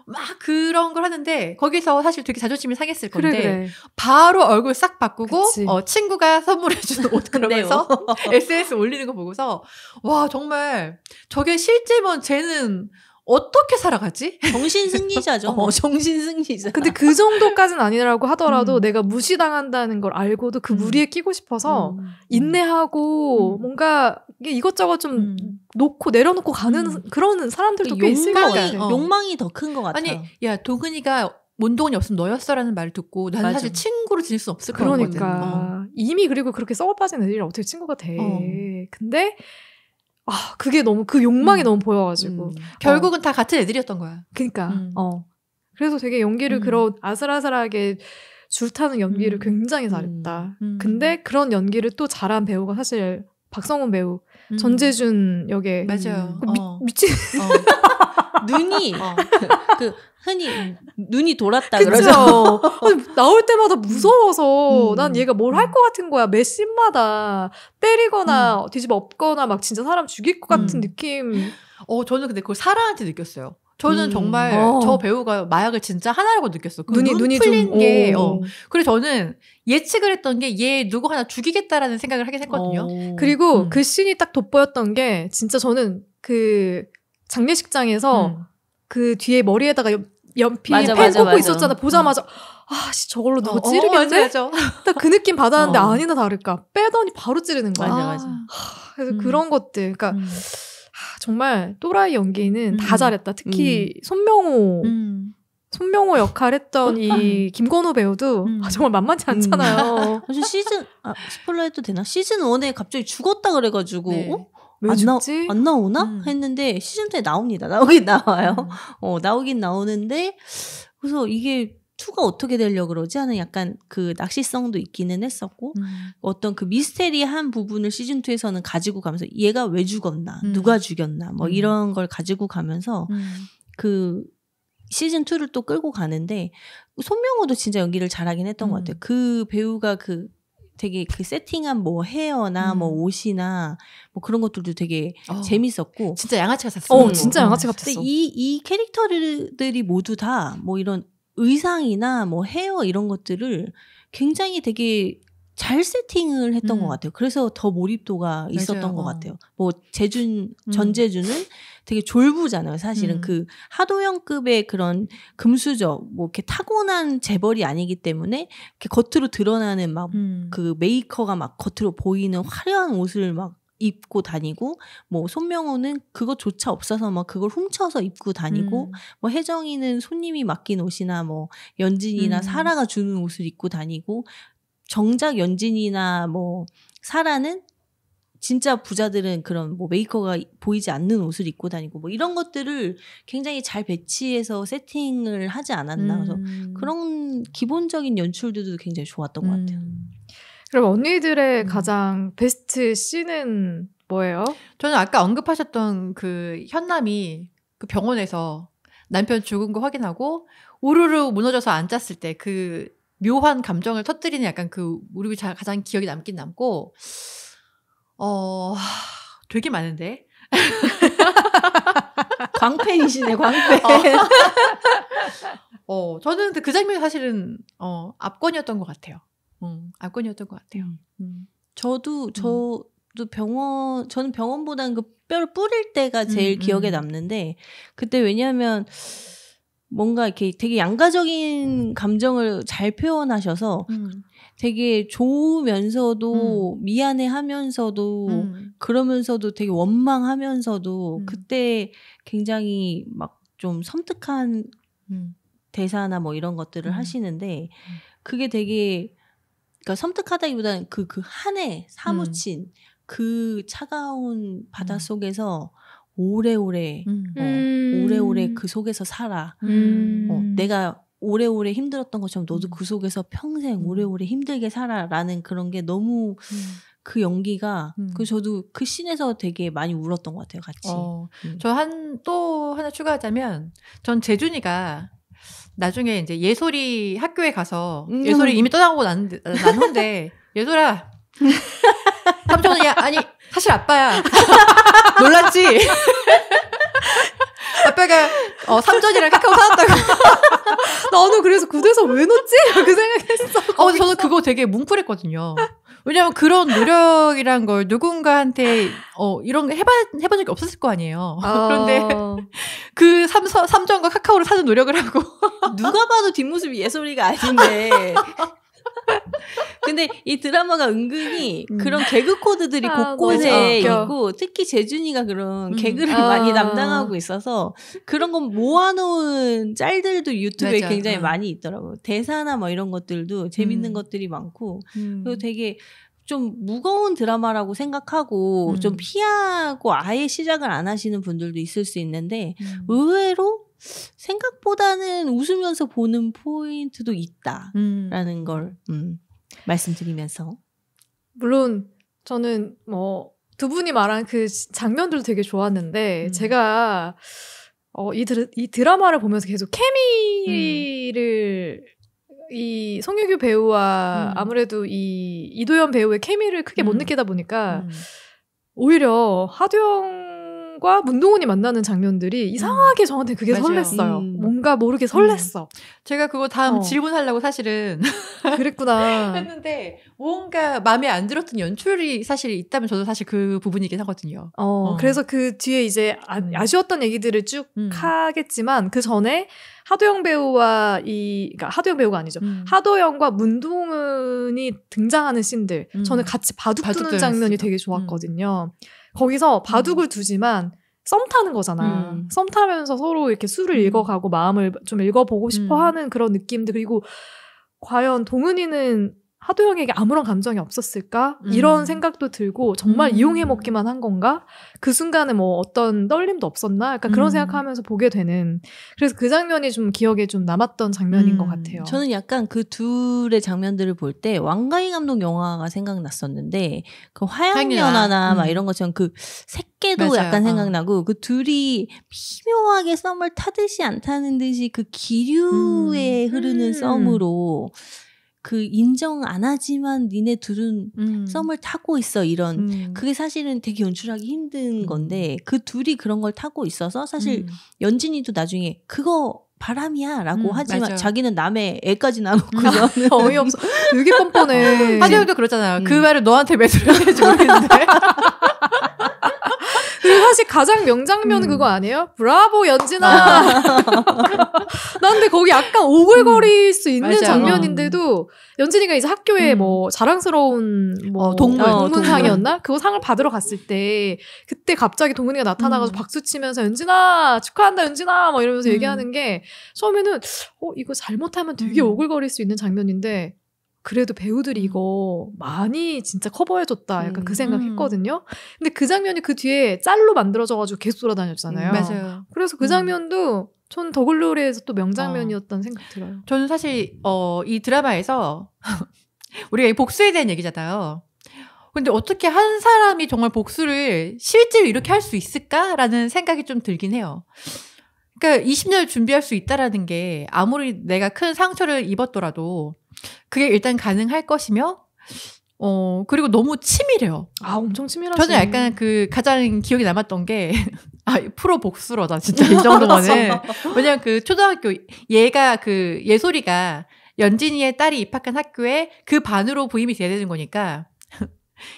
막 그런 걸 하는데 거기서 사실 되게 자존심이 상했을 건데 그래. 바로 얼굴 싹 바꾸고 그치. 친구가 선물해준 옷 그러면서 SNS 올리는 거 보고서 와 정말 저게 실제면 쟤는 어떻게 살아가지? 정신승리자죠. 정신승리자. 근데 그 정도까지는 아니라고 하더라도 내가 무시당한다는 걸 알고도 그 무리에 끼고 싶어서 인내하고 뭔가 이것저것 좀 놓고 내려놓고 가는 그런 사람들도 꽤 있을 것 같아요. 욕망이 더 큰 것 같아요. 아니 야 도근이가 몬동이 없으면 너였어라는 말을 듣고 나는 맞아. 사실 친구로 지낼 수 없을 것 같거든. 그러니까 이미 그리고 그렇게 썩어 빠진 애들이랑 어떻게 친구가 돼. 근데 그게 너무 그 욕망이 너무 보여가지고 결국은 다 같은 애들이었던 거야. 그러니까 그래서 되게 연기를 그런 아슬아슬하게 줄타는 연기를 굉장히 잘했다. 근데 그런 연기를 또 잘한 배우가 사실 박성훈 배우, 전재준 역에 맞아요. 미친 눈이 그 흔히 눈이 돌았다 그쵸? 그러죠. 나올 때마다 무서워서 난 얘가 뭘 할 것 같은 거야. 매 씬마다 때리거나 뒤집어 엎거나 막 진짜 사람 죽일 것 같은 느낌. 저는 근데 그걸 사라한테 느꼈어요. 저는 정말 저 배우가 마약을 진짜 하나라고 느꼈어. 그 눈이 풀린 좀, 게. 그래서 저는 예측을 했던 게 얘 누구 하나 죽이겠다라는 생각을 하긴 했거든요. 그리고 그 씬이 딱 돋보였던 게 진짜 저는 그 장례식장에서 그 뒤에 머리에다가 연필 맞아, 펜 꽂고 맞아. 있었잖아. 보자마자 아씨 저걸로 누구 찌르겠네? 맞아. 딱 그 느낌 받았는데 아니나 다를까 빼더니 바로 찌르는 거야. 맞아. 그래서 그런 것들 그러니까 정말 또라이 연기는 다 잘했다. 특히 손명호 역할 했던 이 김건우 배우도 정말 만만치 않잖아요. 아주 스포일러 해도 되나? 시즌 1에 갑자기 죽었다 그래가지고 네. 왜 죽지? 안 나오나? 했는데 시즌 2에 나옵니다. 나오긴 나와요. 나오긴 나오는데 그래서 이게 2가 어떻게 되려고 그러지 하는 약간 그 낚시성도 있기는 했었고 어떤 그 미스테리한 부분을 시즌 2에서는 가지고 가면서 얘가 왜 죽었나? 누가 죽였나? 뭐 이런 걸 가지고 가면서 그 시즌 2를 또 끌고 가는데 손명호도 진짜 연기를 잘하긴 했던 것 같아요. 그 배우가 그 되게 그 세팅한 뭐 헤어나 뭐 옷이나 뭐 그런 것들도 되게 재밌었고 진짜 양아치 같았어. 진짜 양아치 같았어. 근데 이 캐릭터들이 모두 다 뭐 이런 의상이나 뭐 헤어 이런 것들을 굉장히 되게 잘 세팅을 했던 것 같아요. 그래서 더 몰입도가 있었던 맞아요. 것 같아요. 뭐 전재준은 되게 졸부잖아요. 사실은 그 하도영급의 그런 금수저, 뭐 이렇게 타고난 재벌이 아니기 때문에 이렇게 겉으로 드러나는 막 그 메이커가 막 겉으로 보이는 화려한 옷을 막 입고 다니고, 뭐 손명호는 그것조차 없어서 막 그걸 훔쳐서 입고 다니고, 뭐 혜정이는 손님이 맡긴 옷이나 뭐 연진이나 사라가 주는 옷을 입고 다니고, 정작 연진이나 뭐 사라는 진짜 부자들은 그런 뭐 메이커가 보이지 않는 옷을 입고 다니고 뭐 이런 것들을 굉장히 잘 배치해서 세팅을 하지 않았나. 그래서 그런 기본적인 연출들도 굉장히 좋았던 것 같아요. 그럼 언니들의 가장 베스트 씬은 뭐예요? 저는 아까 언급하셨던 그 현남이 그 병원에서 남편 죽은 거 확인하고 우르르 무너져서 앉았을 때 그 묘한 감정을 터뜨리는 약간 그 우리 가장 기억에 남긴 남고 되게 많은데 광팬이시네, 광팬. 저는 그 장면이 사실은 압권이었던 것 같아요. 압권이었던 것 같아요. 저는 병원보다는 그 뼈를 뿌릴 때가 제일 기억에 남는데, 그때 왜냐하면 뭔가 이렇게 되게 양가적인 감정을 잘 표현하셔서 되게 좋으면서도 미안해하면서도 그러면서도 되게 원망하면서도 그때 굉장히 막 좀 섬뜩한 대사나 뭐 이런 것들을 하시는데, 그게 되게 그러니까 섬뜩하다기보다는 그 한에 사무친 그 차가운 바닷속에서 오래오래 오래오래 그 속에서 살아. 내가 오래오래 힘들었던 것처럼 너도 그 속에서 평생 오래오래 힘들게 살아라는 그런 게 너무 그 연기가 그 저도 그 씬에서 되게 많이 울었던 것 같아요, 같이. 저 또 하나 추가하자면 전 재준이가 나중에 이제 예솔이 학교에 가서 예솔이 이미 떠나고 난 후인데 예솔아 삼촌은 아니 사실 아빠야 놀랐지? 아빠가 삼촌이랑 카카오 사왔다고. 나도 그래서 구대서 왜 넣지? 그 생각했어. 근데 저는 그거 되게 뭉클했거든요. 왜냐면 그런 노력이란 걸 누군가한테 이런 거 해본 적이 없었을 거 아니에요. 그런데 그 삼촌과 카카오를 사는 노력을 하고 누가 봐도 뒷모습이 예솔이가 아닌데. 근데 이 드라마가 은근히 그런 개그 코드들이 곳곳에 있고, 특히 재준이가 그런 개그를 많이 담당하고 있어서 그런 건 모아놓은 짤들도 유튜브에 맞아. 굉장히 많이 있더라고요. 대사나 뭐 이런 것들도 재밌는 것들이 많고, 그리고 되게 좀 무거운 드라마라고 생각하고 좀 피하고 아예 시작을 안 하시는 분들도 있을 수 있는데, 의외로 생각보다는 웃으면서 보는 포인트도 있다라는 걸 말씀드리면서, 물론 저는 뭐 두 분이 말한 그 장면들도 되게 좋았는데 제가 이 드라마를 보면서 계속 케미를 이 송혜교 배우와 아무래도 이 이도현 배우의 케미를 크게 못 느끼다 보니까 오히려 하도영과 하도영과 문동은이 만나는 장면들이 이상하게 저한테 그게 맞아요. 설렜어요. 뭔가 모르게 설렜어. 제가 그거 다음 질문하려고 사실은 그랬구나. 했는데 뭔가 마음에 안 들었던 연출이 사실 있다면 저도 사실 그 부분이긴 하거든요. 그래서 그 뒤에 이제 아쉬웠던 얘기들을 쭉 하겠지만 그 전에 하도영 배우와 그러니까 하도영 배우가 아니죠. 하도영과 문동은이 등장하는 씬들. 저는 같이 바둑 두는 장면이 되게 좋았거든요. 거기서 바둑을 두지만 썸 타는 거잖아. 썸 타면서 서로 이렇게 수를 읽어가고 마음을 좀 읽어보고 싶어 하는 그런 느낌들. 그리고 과연 동은이는 하도영에게 아무런 감정이 없었을까? 이런 생각도 들고 정말 이용해 먹기만 한 건가? 그 순간에 뭐 어떤 떨림도 없었나? 약간 그런 생각하면서 보게 되는 그래서 그 장면이 좀 기억에 좀 남았던 장면인 것 같아요. 저는 약간 그 둘의 장면들을 볼 때 왕가희 감독 영화가 생각났었는데 그 화양연화나 막 이런 것처럼 그 새끼도 맞아요. 약간 생각나고 그 둘이 미묘하게 썸을 타듯이 안 타는 듯이 그 기류에 흐르는 썸으로 그 인정 안 하지만 니네 둘은 썸을 타고 있어 이런 그게 사실은 되게 연출하기 힘든 건데 그 둘이 그런 걸 타고 있어서 사실 연진이도 나중에 그거 바람이야 라고 하지만 맞아요. 자기는 남의 애까지 나놓고서는 어이없어. 되게 뻔뻔해. 하도영도 그렇잖아요. 그 말을 너한테 왜 들었는지 모르겠는데. 그리고 사실 가장 명장면은 그거 아니에요? 브라보 연진아. 난 근데 거기 약간 오글거릴 수 있는 맞아요. 장면인데도 연진이가 이제 학교에 뭐 자랑스러운 뭐 동문상이었나? 그거 상을 받으러 갔을 때 그때 갑자기 동은이가 나타나가지고 박수 치면서 연진아 축하한다 연진아 막 이러면서 얘기하는 게 처음에는 이거 잘못하면 되게 오글거릴 수 있는 장면인데 그래도 배우들이 이거 많이 진짜 커버해줬다. 약간 그 생각했거든요. 근데 그 장면이 그 뒤에 짤로 만들어져가지고 계속 돌아다녔잖아요. 맞아요. 그래서 그 장면도 전 더글로리에서 또 명장면이었다는 생각 들어요. 저는 사실 이 드라마에서 우리가 이 복수에 대한 얘기잖아요. 근데 어떻게 한 사람이 정말 복수를 실제로 이렇게 할 수 있을까라는 생각이 좀 들긴 해요. 그러니까 20년을 준비할 수 있다라는 게 아무리 내가 큰 상처를 입었더라도 그게 일단 가능할 것이며 그리고 너무 치밀해요. 아, 엄청 치밀하죠. 저는 약간 그 가장 기억에 남았던 게 프로 복수러다 진짜 이 정도면은. 왜냐면 그 초등학교 얘가 그 예솔이가 연진이의 딸이 입학한 학교에 그 반으로 부임이 돼야 되는 거니까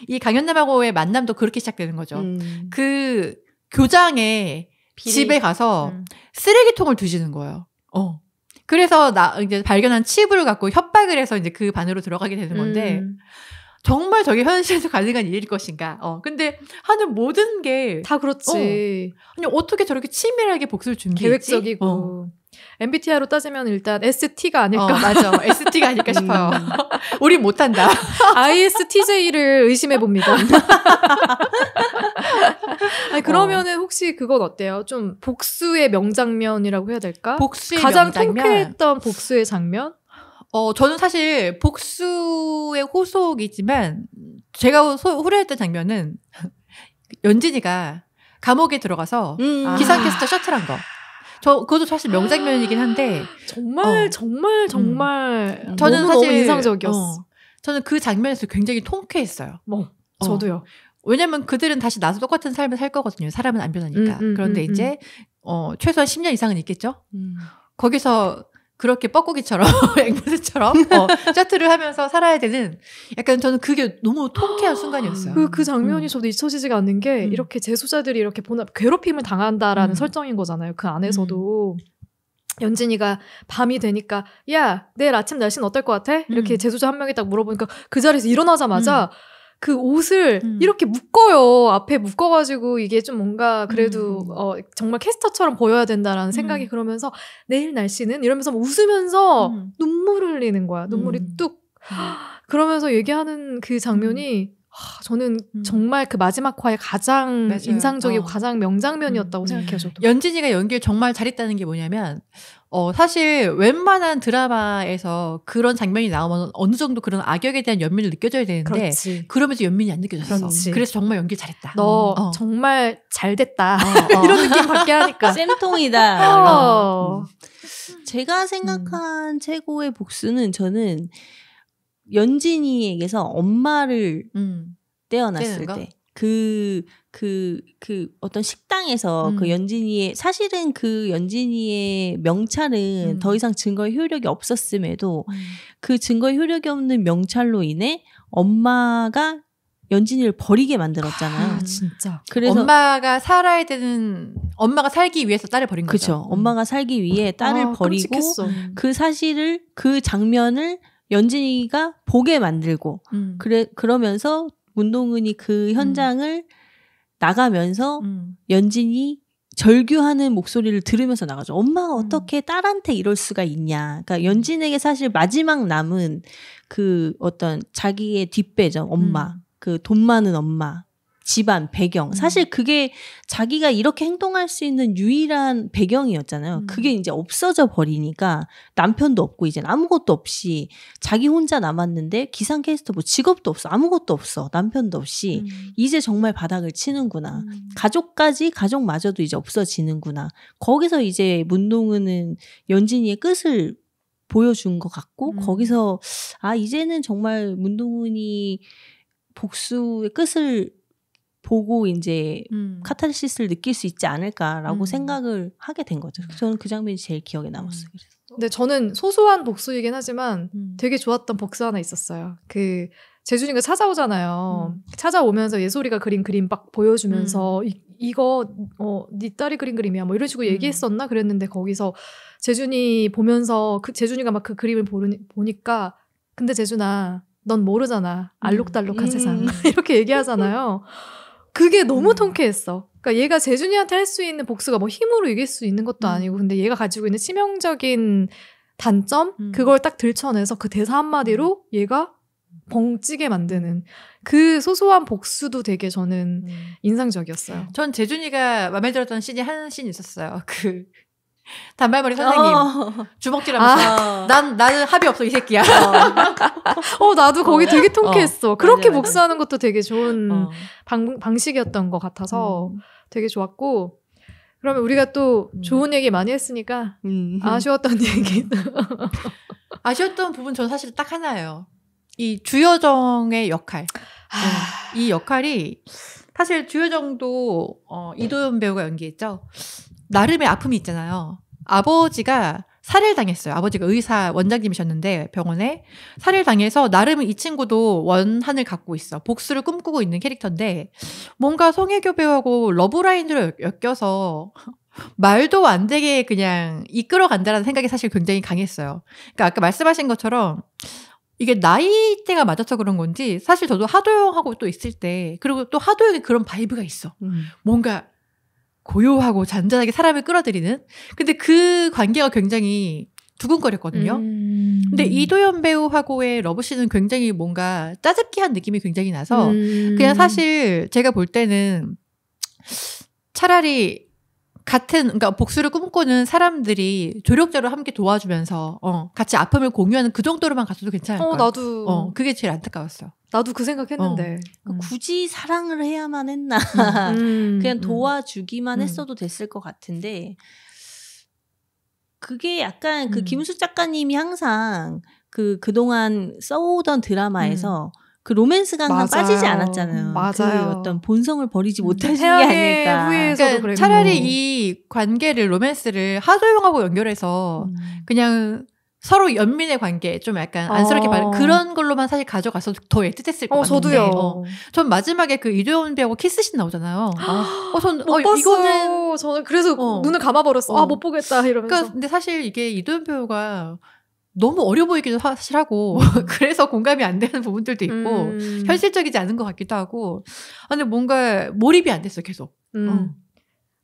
이 강연남하고의 만남도 그렇게 시작되는 거죠. 그 교장의 집에 가서 쓰레기통을 뒤지는 거예요. 그래서 이제 발견한 칩을 갖고 협박을 해서 이제 그 반으로 들어가게 되는 건데, 정말 저게 현실에서 가능한 일일 것인가. 근데 하는 모든 게. 다 그렇지. 아니, 어떻게 저렇게 치밀하게 복수를 준비했지? 계획적이고. MBTI로 따지면 일단 ST가 아닐까. 맞아. ST가 아닐까 싶어요. 우린 못한다. ISTJ를 의심해봅니다. 아니, 그러면은 혹시 그건 어때요? 좀 복수의 명장면이라고 해야 될까? 복수의 가장 명장면? 통쾌했던 복수의 장면? 저는 사실 복수의 호속이지만 제가 후회했던 장면은 연진이가 감옥에 들어가서 기상캐스터 셔틀한 거. 그것도 사실 명장면이긴 한데 정말 저는 너무 사실 인상적이었어. 저는 그 장면에서 굉장히 통쾌했어요. 저도요. 왜냐면 그들은 다시 나도 똑같은 삶을 살 거거든요. 사람은 안 변하니까. 그런데 이제 최소한 10년 이상은 있겠죠. 거기서 그렇게 뻐꾸기처럼 앵무새처럼 셔틀을 하면서 살아야 되는 약간 저는 그게 너무 통쾌한 순간이었어요. 그 장면이 저도 잊혀지지가 않는 게 이렇게 재수자들이 이렇게 괴롭힘을 당한다라는 설정인 거잖아요. 그 안에서도 연진이가 밤이 되니까 야 내일 아침 날씨는 어떨 것 같아? 이렇게 재수자 한 명이 딱 물어보니까 그 자리에서 일어나자마자 그 옷을 이렇게 묶어요. 앞에 묶어가지고 이게 좀 뭔가 그래도 정말 캐스터처럼 보여야 된다라는 생각이 그러면서 내일 날씨는 이러면서 웃으면서 눈물을 흘리는 거야. 눈물이 뚝. 그러면서 얘기하는 그 장면이 저는 정말 그 마지막 화에 가장 맞아요. 인상적이고 가장 명장면이었다고 생각해요. 저도. 연진이가 연기를 정말 잘했다는 게 뭐냐면 사실 웬만한 드라마에서 그런 장면이 나오면 어느 정도 그런 악역에 대한 연민을 느껴져야 되는데 그렇지. 그러면서 연민이 안 느껴졌어. 그렇지. 그래서 정말 연기 잘했다. 너 정말 잘 됐다. 이런 느낌 받게 하니까. 쌤통이다. 제가 생각한 최고의 복수는 저는 연진이에게서 엄마를 떼어놨을 때 그 그 어떤 식당에서 그 사실은 그 연진이의 명찰은 더 이상 증거의 효력이 없었음에도 그 증거의 효력이 없는 명찰로 인해 엄마가 연진이를 버리게 만들었잖아요. 진짜. 그래서 엄마가 살기 위해서 딸을 버린 거죠. 그렇죠. 엄마가 살기 위해 딸을 버리고 끔찍했어. 그 사실을 그 장면을 연진이가 보게 만들고 그러면서 문동은이 그 현장을 나가면서 연진이 절규하는 목소리를 들으면서 나가죠. 엄마가 어떻게 딸한테 이럴 수가 있냐. 그러니까 연진에게 사실 마지막 남은 그 어떤 자기의 뒷배죠. 엄마. 그 돈 많은 엄마. 집안, 배경. 사실 그게 자기가 이렇게 행동할 수 있는 유일한 배경이었잖아요. 그게 이제 없어져 버리니까 남편도 없고 이제 아무것도 없이 자기 혼자 남았는데 기상캐스터 뭐 직업도 없어. 아무것도 없어. 남편도 없이 이제 정말 바닥을 치는구나. 가족마저도 이제 없어지는구나. 거기서 이제 문동은은 연진이의 끝을 보여준 것 같고 거기서 이제는 정말 문동은이 복수의 끝을 보고 이제 카타르시스를 느낄 수 있지 않을까라고 생각을 하게 된 거죠. 저는 그 장면이 제일 기억에 남았어요. 그래서. 근데 저는 소소한 복수이긴 하지만 되게 좋았던 복수 하나 있었어요. 그 재준이가 찾아오잖아요. 찾아오면서 예솔이가 그린 그림 막 보여주면서 이거 네 딸이 그린 그림이야 뭐 이런 식으로 얘기했었나 그랬는데 거기서 재준이 보면서 재준이가 막 그 그림을 보니까 근데 재준아 넌 모르잖아. 알록달록한 세상. 이렇게 얘기하잖아요. 그게 너무 통쾌했어. 그러니까 얘가 재준이한테 할 수 있는 복수가 뭐 힘으로 이길 수 있는 것도 아니고 근데 얘가 가지고 있는 치명적인 단점? 그걸 딱 들춰내서 그 대사 한마디로 얘가 벙찌게 만드는 그 소소한 복수도 되게 저는 인상적이었어요. 전 재준이가 마음에 들었던 씬이 한 씬 있었어요. 그 단발머리 선생님 주먹질하면서 나는 합의 없어 이 새끼야. 나도 거기 되게 통쾌했어. 그렇게 맞아. 복수하는 것도 되게 좋은 방식이었던 것 같아서 되게 좋았고 그러면 우리가 또 좋은 얘기 많이 했으니까 아쉬웠던 얘기 아쉬웠던 부분 전 사실 딱 하나예요. 이 주여정의 역할. 이 역할이 사실 주여정도 이도현 배우가 연기했죠. 나름의 아픔이 있잖아요. 아버지가 살해를 당했어요. 아버지가 의사 원장님이셨는데 병원에 살해를 당해서 나름은 이 친구도 원한을 갖고 있어. 복수를 꿈꾸고 있는 캐릭터인데 뭔가 송혜교 배우하고 러브라인으로 엮여서 말도 안 되게 그냥 이끌어간다는 생각이 사실 굉장히 강했어요. 그러니까 아까 말씀하신 것처럼 이게 나이대가 맞아서 그런 건지 사실 저도 하도영하고 또 있을 때 그리고 또 하도영에 그런 바이브가 있어. 뭔가 고요하고 잔잔하게 사람을 끌어들이는 근데 그 관계가 굉장히 두근거렸거든요. 근데 이도현 배우하고의 러브씬은 굉장히 뭔가 짜깁기한 느낌이 굉장히 나서 그냥 사실 제가 볼 때는 차라리 그러니까 복수를 꿈꾸는 사람들이 조력자로 함께 도와주면서 같이 아픔을 공유하는 그 정도로만 갔어도 괜찮을 거야. 나도 그게 제일 안타까웠어. 나도 그 생각했는데 굳이 사랑을 해야만 했나 그냥 도와주기만 했어도 됐을 것 같은데 그게 약간 그 김숙 작가님이 항상 그동안 써오던 드라마에서 그 로맨스가 항상 빠지지 않았잖아요. 맞아요. 그 어떤 본성을 버리지 못하신 게 아닐까. 그러니까 차라리 이 관계를 로맨스를 하도영하고 연결해서 그냥 서로 연민의 관계 좀 약간 안쓰럽게 그런 걸로만 사실 가져가서 더 애틋했을 것 같은데. 저도요. 전 마지막에 그 이도현 배우하고 키스씬 나오잖아요. 전 못 봤어. 이거는 저는 그래서 눈을 감아버렸어. 못 보겠다 이러면서. 그러니까 근데 사실 이게 이도현 배우가 너무 어려 보이기도 사실 하고 그래서 공감이 안 되는 부분들도 있고 현실적이지 않은 것 같기도 하고 근데 뭔가 몰입이 안 됐어 계속.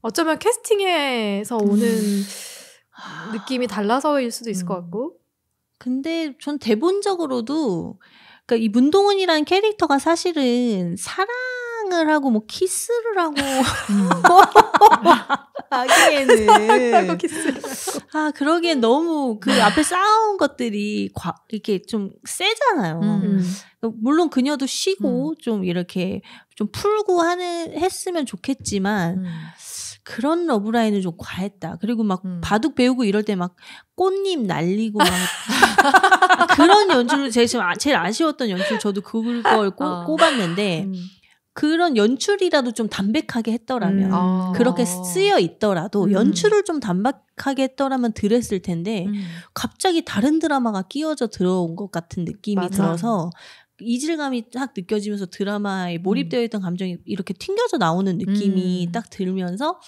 어쩌면 캐스팅에서 오는 느낌이 달라서일 수도 있을 것 같고. 근데 전 대본적으로도 그러니까 이 문동은이라는 캐릭터가 사실은 사랑을 하고 뭐 키스를 하고 하기에는 그러기엔 너무 그 앞에 쌓아온 것들이 이렇게 좀 세잖아요. 물론 그녀도 쉬고 좀 이렇게 좀 풀고 했으면 좋겠지만 그런 러브라인은 좀 과했다. 그리고 막 바둑 배우고 이럴 때 막 꽃잎 날리고 막 그런 연출을 제일 아쉬웠던 연출 저도 그걸 꼽았는데 그런 연출이라도 좀 담백하게 했더라면 그렇게 쓰여 있더라도 연출을 좀 담백하게 했더라면 덜했을 텐데 갑자기 다른 드라마가 끼워져 들어온 것 같은 느낌이 맞아. 들어서 이질감이 딱 느껴지면서 드라마에 몰입되어 있던 감정이 이렇게 튕겨져 나오는 느낌이 딱 들면서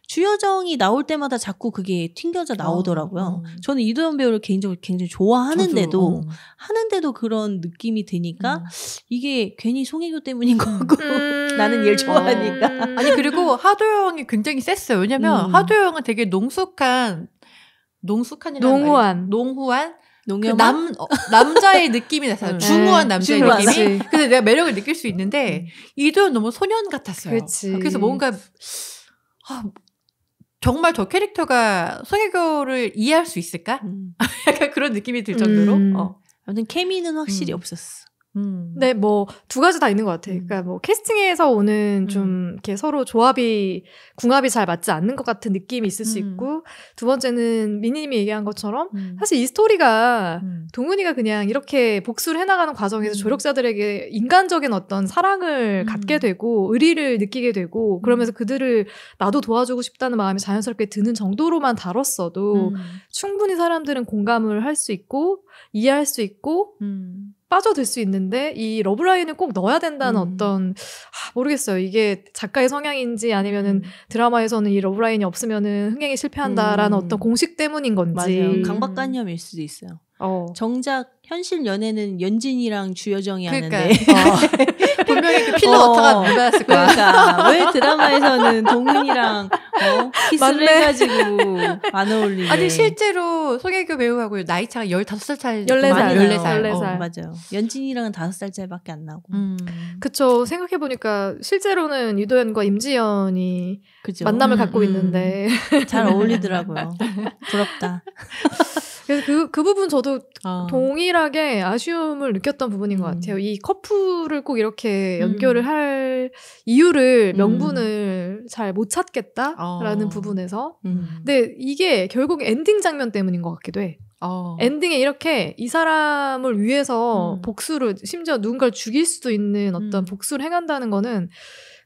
주여정이 나올 때마다 자꾸 그게 튕겨져 나오더라고요. 저는 이도현 배우를 개인적으로 굉장히 좋아하는데도 하는데도 그런 느낌이 드니까 이게 괜히 송혜교 때문인 거고 나는 얘를 좋아하니까. 아니 그리고 하도영이 굉장히 셌어요. 왜냐면 하도영은 되게 농후한 남자의 느낌이 났어요. 중후한 남자의 느낌이. 그래서 내가 매력을 느낄 수 있는데 이도현 너무 소년 같았어요. 그치. 그래서 뭔가 정말 저 캐릭터가 송혜교를 이해할 수 있을까? 약간 그런 느낌이 들 정도로. 아무튼 케미는 확실히 없었어. 네, 뭐 두 가지 다 있는 것 같아. 그러니까 뭐 캐스팅에서 오는 좀 이렇게 서로 궁합이 잘 맞지 않는 것 같은 느낌이 있을 수 있고, 두 번째는 미니님이 얘기한 것처럼 사실 이 스토리가 동은이가 그냥 이렇게 복수를 해나가는 과정에서 조력자들에게 인간적인 어떤 사랑을 갖게 되고 의리를 느끼게 되고 그러면서 그들을 나도 도와주고 싶다는 마음이 자연스럽게 드는 정도로만 다뤘어도 충분히 사람들은 공감을 할 수 있고 이해할 수 있고 빠져들 수 있는데 이 러브라인을 꼭 넣어야 된다는 어떤 모르겠어요. 이게 작가의 성향인지 아니면은 드라마에서는 이 러브라인이 없으면은 흥행에 실패한다라는 어떤 공식 때문인 건지. 맞아요. 강박관념일 수도 있어요. 정작 현실 연애는 연진이랑 주여정이 하는데 분명히 그 필러 어터가 누가였을 거야. 그러니까 왜 드라마에서는 동은이랑 키스를 해가지고 안 어울리네. 아니 실제로 송혜교 배우하고 나이 차가 15살 차이 14살. 맞아요. 연진이랑은 5살 차이밖에 안 나고. 그쵸. 생각해보니까 실제로는 유도현과 임지연이 그죠? 만남을 갖고 있는데 잘 어울리더라고요. 부럽다. 그래서 그 부분 저도 동일하게 아쉬움을 느꼈던 부분인 것 같아요. 이 커플을 꼭 이렇게 연결을 할 이유를 명분을 잘 못 찾겠다라는 부분에서. 근데 이게 결국 엔딩 장면 때문인 것 같기도 해. 엔딩에 이렇게 이 사람을 위해서 복수를 심지어 누군가를 죽일 수도 있는 어떤 복수를 행한다는 거는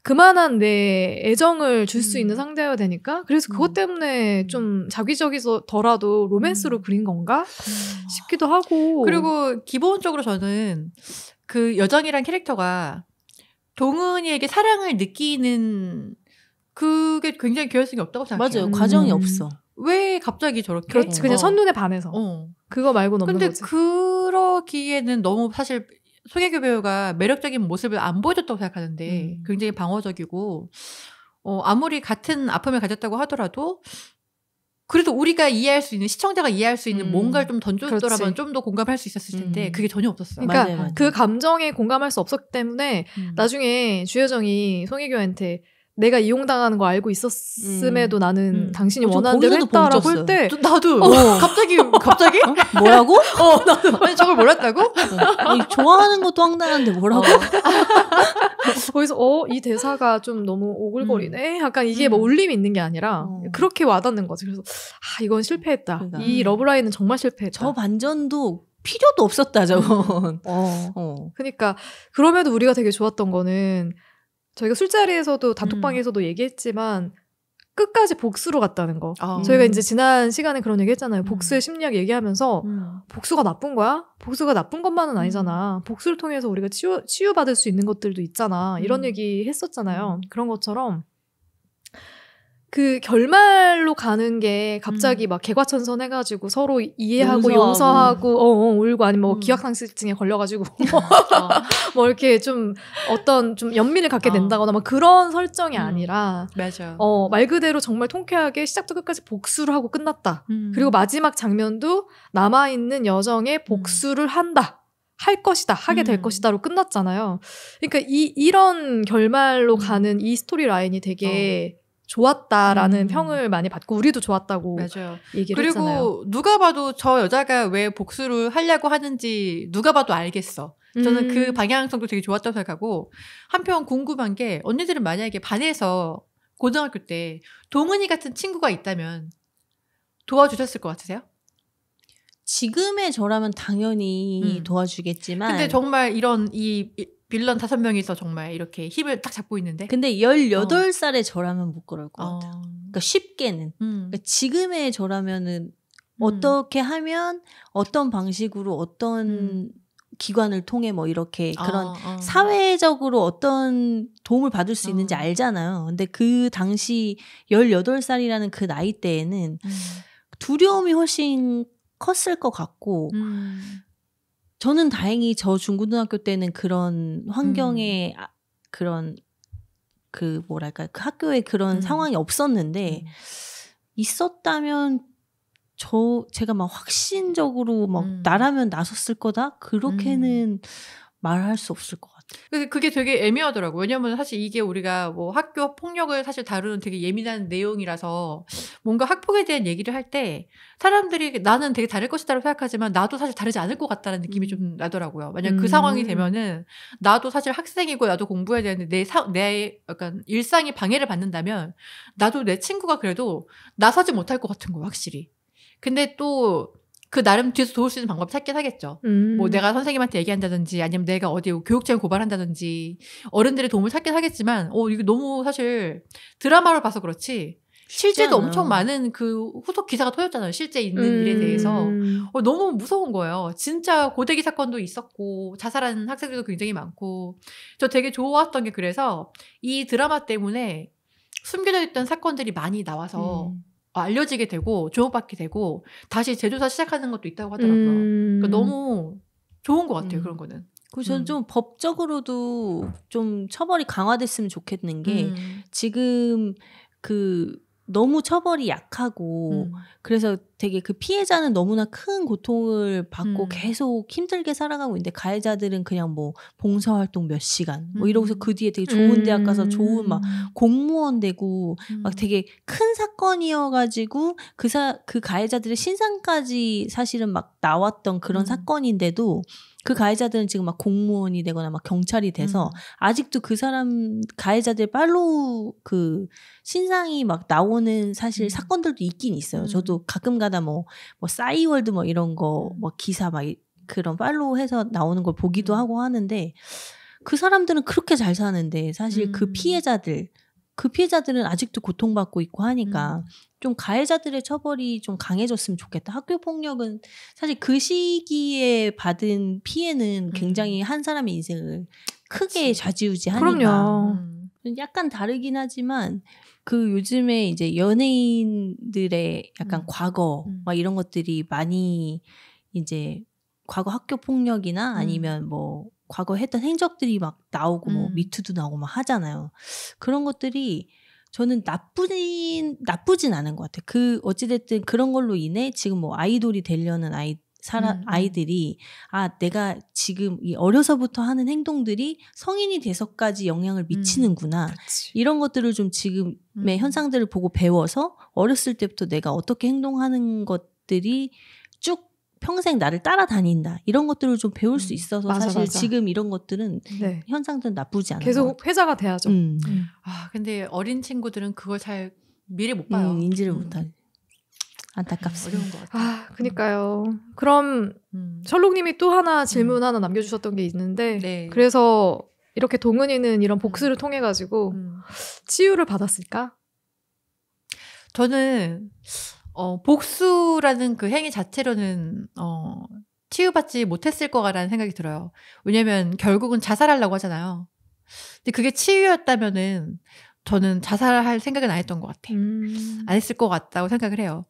그만한 내 애정을 줄 수 있는 상대여야 되니까 그래서 그것 때문에 좀 자기적이더라도 로맨스로 그린 건가 싶기도 하고. 그리고 기본적으로 저는 그 여정이란 캐릭터가 동은이에게 사랑을 느끼는 그게 굉장히 개연성이 없다고 생각해요. 맞아요. 과정이 없어. 왜 갑자기 저렇게? 그렇지. 그냥 첫눈에 반해서. 그거 말고는 없는 근데 거지. 그러기에는 너무 사실 송혜교 배우가 매력적인 모습을 안 보여줬다고 생각하는데 굉장히 방어적이고 아무리 같은 아픔을 가졌다고 하더라도 그래도 우리가 이해할 수 있는 시청자가 이해할 수 있는 뭔가를 좀 던져줬더라면 좀 더 공감할 수 있었을 텐데 그게 전혀 없었어요. 그러니까 맞아요. 그 감정에 공감할 수 없었기 때문에 나중에 주여정이 송혜교한테 내가 이용당하는 거 알고 있었음에도 나는 당신이 원하는 대로 했다라고 할 때 나도 갑자기 뭐라고? 나도 아니 저걸 몰랐다고? 아니, 좋아하는 것도 황당한데 뭐라고? 거기서 이 대사가 좀 너무 오글거리네. 약간 이게 뭐 울림이 있는 게 아니라 그렇게 와닿는 거지. 그래서 이건 실패했다. 그러니까. 이 러브라인은 정말 실패했다. 저 반전도 필요도 없었다 저건. 그러니까 그럼에도 우리가 되게 좋았던 거는 저희가 술자리에서도 단톡방에서도 얘기했지만 끝까지 복수로 갔다는 거. 저희가 이제 지난 시간에 그런 얘기 했잖아요. 복수의 심리학 얘기하면서 복수가 나쁜 거야? 복수가 나쁜 것만은 아니잖아. 복수를 통해서 우리가 치유받을 수 있는 것들도 있잖아. 이런 얘기 했었잖아요. 그런 것처럼 그 결말로 가는 게 갑자기 막 개과천선 해가지고 서로 이해하고 용서하고 울고 아니면 뭐 기억상실증에 걸려가지고 뭐 이렇게 좀 어떤 좀 연민을 갖게 된다거나 막 그런 설정이 아니라 맞아. 말 그대로 정말 통쾌하게 시작부터 끝까지 복수를 하고 끝났다. 그리고 마지막 장면도 남아있는 여정에 복수를 한다. 할 것이다. 하게 될 것이다로 끝났잖아요. 그러니까 이런 결말로 가는 이 스토리 라인이 되게 좋았다라는 평을 많이 받고 우리도 좋았다고 맞아요. 얘기를 그리고 했잖아요. 그리고 누가 봐도 저 여자가 왜 복수를 하려고 하는지 누가 봐도 알겠어. 저는 그 방향성도 되게 좋았다고 생각하고 한편 궁금한 게 언니들은 만약에 반에서 고등학교 때 동은이 같은 친구가 있다면 도와주셨을 것 같으세요? 지금의 저라면 당연히 도와주겠지만 근데 정말 이런 빌런 5명이서 정말 이렇게 힘을 딱 잡고 있는데. 근데 18살의 저라면 못 그럴 것 같아요. 그러니까 쉽게는. 그러니까 지금의 저라면은 어떻게 하면 어떤 방식으로 어떤 기관을 통해 뭐 이렇게 그런 사회적으로 어떤 도움을 받을 수 있는지 알잖아요. 근데 그 당시 18살이라는 그 나이대에는 두려움이 훨씬 컸을 것 같고 저는 다행히 저 중고등학교 때는 그런 환경에 그런 그 뭐랄까 그 학교에 그런 상황이 없었는데 있었다면 제가 막 확신적으로 막 나라면 나섰을 거다 그렇게는 말할 수 없을 것 같아요. 그게 되게 애매하더라고요. 왜냐면 사실 이게 우리가 뭐 학교 폭력을 사실 다루는 되게 예민한 내용이라서 뭔가 학폭에 대한 얘기를 할 때 사람들이 나는 되게 다를 것이다라고 생각하지만 나도 사실 다르지 않을 것 같다는 느낌이 좀 나더라고요. 만약 그 상황이 되면은 나도 사실 학생이고 나도 공부해야 되는데 내 약간 일상이 방해를 받는다면 나도 내 친구가 그래도 나서지 못할 것 같은 거예요, 확실히. 근데 또 그 나름 뒤에서 도울 수 있는 방법을 찾긴 하겠죠. 뭐 내가 선생님한테 얘기한다든지 아니면 내가 어디 교육청에 고발한다든지 어른들의 도움을 찾긴 하겠지만 이게 너무 사실 드라마를 봐서 그렇지 실제도 엄청 많은 그 후속 기사가 터졌잖아요. 실제 있는 일에 대해서. 너무 무서운 거예요. 진짜 고대기 사건도 있었고 자살한 학생들도 굉장히 많고 저 되게 좋았던 게 그래서 이 드라마 때문에 숨겨져 있던 사건들이 많이 나와서 알려지게 되고 주목받게 되고 다시 재조사 시작하는 것도 있다고 하더라고요. 그러니까 너무 좋은 것 같아요. 그런 거는. 그리고 저는 좀 법적으로도 좀 처벌이 강화됐으면 좋겠는 게 지금 그 너무 처벌이 약하고 그래서 되게 그 피해자는 너무나 큰 고통을 받고 계속 힘들게 살아가고 있는데 가해자들은 그냥 뭐 봉사활동 몇 시간 뭐 이러고서 그 뒤에 되게 좋은 대학 가서 좋은 막 공무원 되고 막 되게 큰 사건이어가지고 그 가해자들의 신상까지 사실은 막 나왔던 그런 사건인데도 그 가해자들은 지금 막 공무원이 되거나 막 경찰이 돼서 아직도 그 사람 가해자들 팔로우 그 신상이 막 나오는 사실 사건들도 있긴 있어요. 저도 가끔가다 뭐 싸이월드 뭐 이런 거 뭐 기사 막 그런 팔로우 해서 나오는 걸 보기도 하고 하는데 그 사람들은 그렇게 잘 사는데 사실 그 피해자들은 아직도 고통받고 있고 하니까 좀 가해자들의 처벌이 좀 강해졌으면 좋겠다. 학교 폭력은 사실 그 시기에 받은 피해는 굉장히 한 사람의 인생을 크게 좌지우지하니까. 그럼요. 약간 다르긴 하지만 그 요즘에 이제 연예인들의 약간 과거 막 이런 것들이 많이 이제 과거 학교 폭력이나 아니면 뭐 과거 했던 행적들이 막 나오고 뭐 미투도 나오고 막 하잖아요. 그런 것들이 저는 나쁘진 않은 것 같아요. 어찌됐든 그런 걸로 인해 지금 뭐 아이돌이 되려는 아이들이 내가 지금 이 어려서부터 하는 행동들이 성인이 돼서까지 영향을 미치는구나. 이런 것들을 좀 지금의 현상들을 보고 배워서 어렸을 때부터 내가 어떻게 행동하는 것들이 쭉 평생 나를 따라다닌다. 이런 것들을 좀 배울 수 있어서 사실 지금 이런 것들은 현상들은 나쁘지 않은 것 같아요. 계속 회자가 돼야죠. 근데 어린 친구들은 그걸 잘 미리 못 봐요. 인지를 못하지. 안타깝습니다. 어려운 것 같아요. 그러니까요. 그럼 철록님이 또 하나 질문 하나 남겨주셨던 게 있는데 그래서 이렇게 동은이는 이런 복수를 통해 가지고 치유를 받았을까? 저는 복수라는 그 행위 자체로는 치유받지 못했을 거라는 생각이 들어요. 왜냐면 결국은 자살하려고 하잖아요. 근데 그게 치유였다면은 저는 자살할 생각은 안 했던 것 같아요. 안 했을 것 같다고 생각을 해요.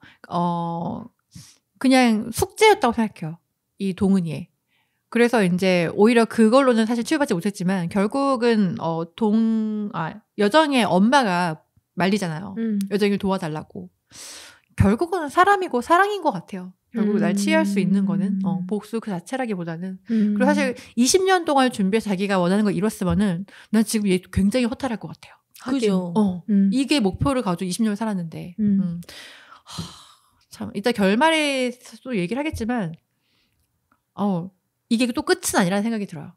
그냥 숙제였다고 생각해요. 이 동은이의. 그래서 이제 오히려 그걸로는 사실 치유받지 못했지만 결국은 여정의 엄마가 말리잖아요. 여정을 도와달라고. 결국은 사람이고 사랑인 것 같아요. 결국 날 치유할 수 있는 거는 복수 그 자체라기보다는. 그리고 사실 20년 동안 준비해서 자기가 원하는 걸 이뤘으면은 난 지금 얘 굉장히 허탈할 것 같아요. 그죠. 이게 목표를 가지고 20년을 살았는데. 참 이따 결말에서도 얘기를 하겠지만 이게 또 끝은 아니라는 생각이 들어요.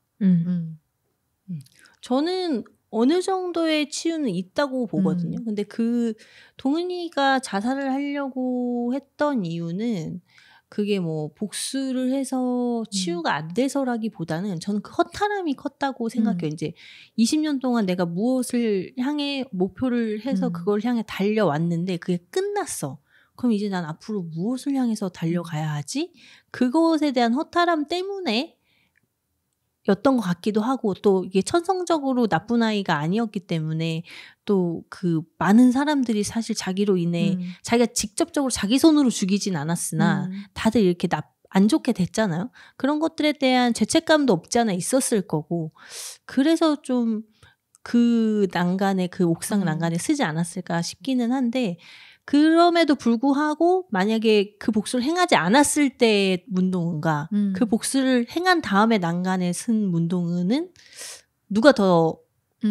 저는 어느 정도의 치유는 있다고 보거든요. 근데 그 동은이가 자살을 하려고 했던 이유는 그게 뭐 복수를 해서 치유가 안 돼서라기보다는 저는 그 허탈함이 컸다고 생각해요. 이제 20년 동안 내가 무엇을 향해 목표를 해서 그걸 향해 달려왔는데 그게 끝났어. 그럼 이제 난 앞으로 무엇을 향해서 달려가야 하지? 그것에 대한 허탈함 때문에 였던 것 같기도 하고 또 이게 천성적으로 나쁜 아이가 아니었기 때문에 또 그 많은 사람들이 사실 자기로 인해 자기가 직접적으로 자기 손으로 죽이진 않았으나 다들 이렇게 안 좋게 됐잖아요. 그런 것들에 대한 죄책감도 없지 않아 있었을 거고 그래서 좀 그 난간에 그 옥상 난간에 쓰지 않았을까 싶기는 한데 그럼에도 불구하고 만약에 그 복수를 행하지 않았을 때의 문동은과 그 복수를 행한 다음에 난간에 쓴 문동은은 누가 더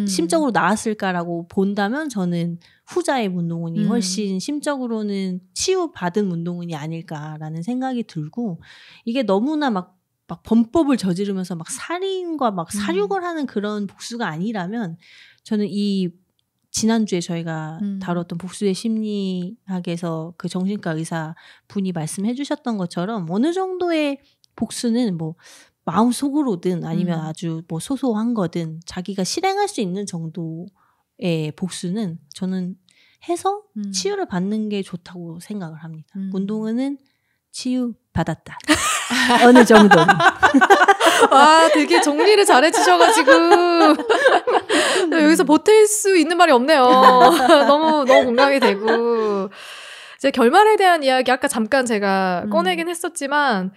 심적으로 나았을까라고 본다면 저는 후자의 문동은이 훨씬 심적으로는 치유받은 문동은이 아닐까라는 생각이 들고 이게 너무나 막 범법을 저지르면서 막 살인과 막 사륙을 하는 그런 복수가 아니라면 저는 이 지난주에 저희가 다뤘던 복수의 심리학에서 그 정신과 의사 분이 말씀해 주셨던 것처럼 어느 정도의 복수는 뭐 마음속으로든 아니면 아주 뭐 소소한 거든 자기가 실행할 수 있는 정도의 복수는 저는 해서 치유를 받는 게 좋다고 생각을 합니다. 문동은은 치유 받았다. 어느 정도는. 와, 되게 정리를 잘해주셔가지고 여기서 보탤 수 있는 말이 없네요. 너무 공감이 되고 이제 결말에 대한 이야기 아까 잠깐 제가 꺼내긴 했었지만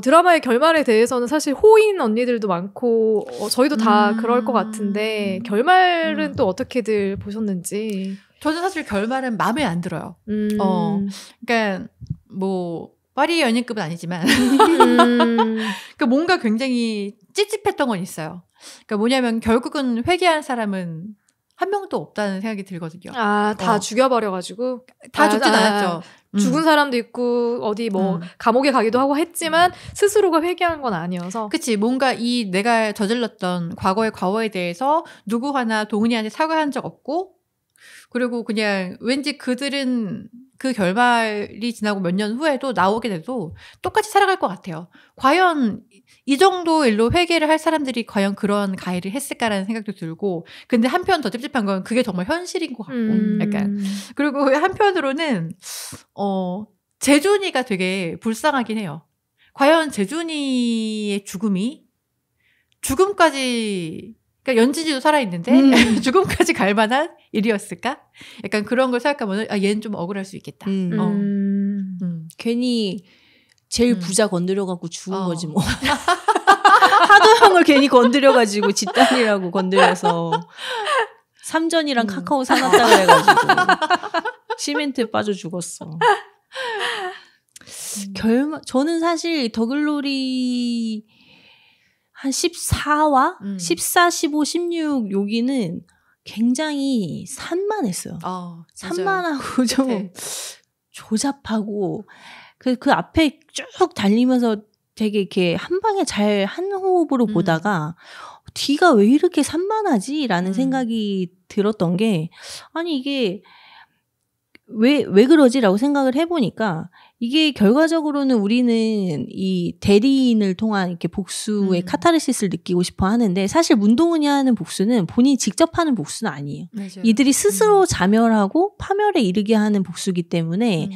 드라마의 결말에 대해서는 사실 호인 언니들도 많고 저희도 다 그럴 것 같은데 결말은 또 어떻게들 보셨는지. 저는 사실 결말은 마음에 안 들어요. 그러니까 뭐 파리의 연인급은 아니지만 그러니까 뭔가 굉장히 찝찝했던 건 있어요. 그러니까 뭐냐면 결국은 회개한 사람은 한 명도 없다는 생각이 들거든요. 아, 다 죽여버려가지고? 다 죽진 않았죠. 죽은 사람도 있고 어디 뭐 감옥에 가기도 하고 했지만 스스로가 회개한 건 아니어서. 그치. 뭔가 이 내가 저질렀던 과거에 대해서 누구 하나 동은이한테 사과한 적 없고 그리고 그냥 왠지 그들은 그 결말이 지나고 몇 년 후에도 나오게 돼도 똑같이 살아갈 것 같아요. 과연 이 정도 일로 회개를 할 사람들이 과연 그런 가해를 했을까라는 생각도 들고 근데 한편 더 찝찝한 건 그게 정말 현실인 것 같고 약간 그리고 한편으로는 재준이가 되게 불쌍하긴 해요. 과연 재준이의 죽음까지 그러니까 연진이도 살아있는데 죽음까지 갈 만한 일이었을까? 약간 그런 걸 생각하면 얘는 좀 억울할 수 있겠다. 괜히 제일 부자 건드려갖고 죽은 거지 뭐. 하도형을 괜히 건드려가지고 집단이라고 건드려서 삼전이랑 카카오 사놨다 그래가지고 시멘트에 빠져 죽었어. 저는 사실 더글로리 한 14화? 14, 15, 16 여기는 굉장히 산만했어요. 산만하고 좀 조잡하고 그 앞에 쭉 달리면서 되게 이렇게 한 방에 잘 한 호흡으로 보다가 뒤가 왜 이렇게 산만하지? 라는 생각이 들었던 게 아니 이게 왜 그러지? 라고 생각을 해보니까 이게 결과적으로는 우리는 이 대리인을 통한 이렇게 복수의 카타르시스를 느끼고 싶어 하는데 사실 문동은이 하는 복수는 본인이 직접 하는 복수는 아니에요. 맞아요. 이들이 스스로 자멸하고 파멸에 이르게 하는 복수이기 때문에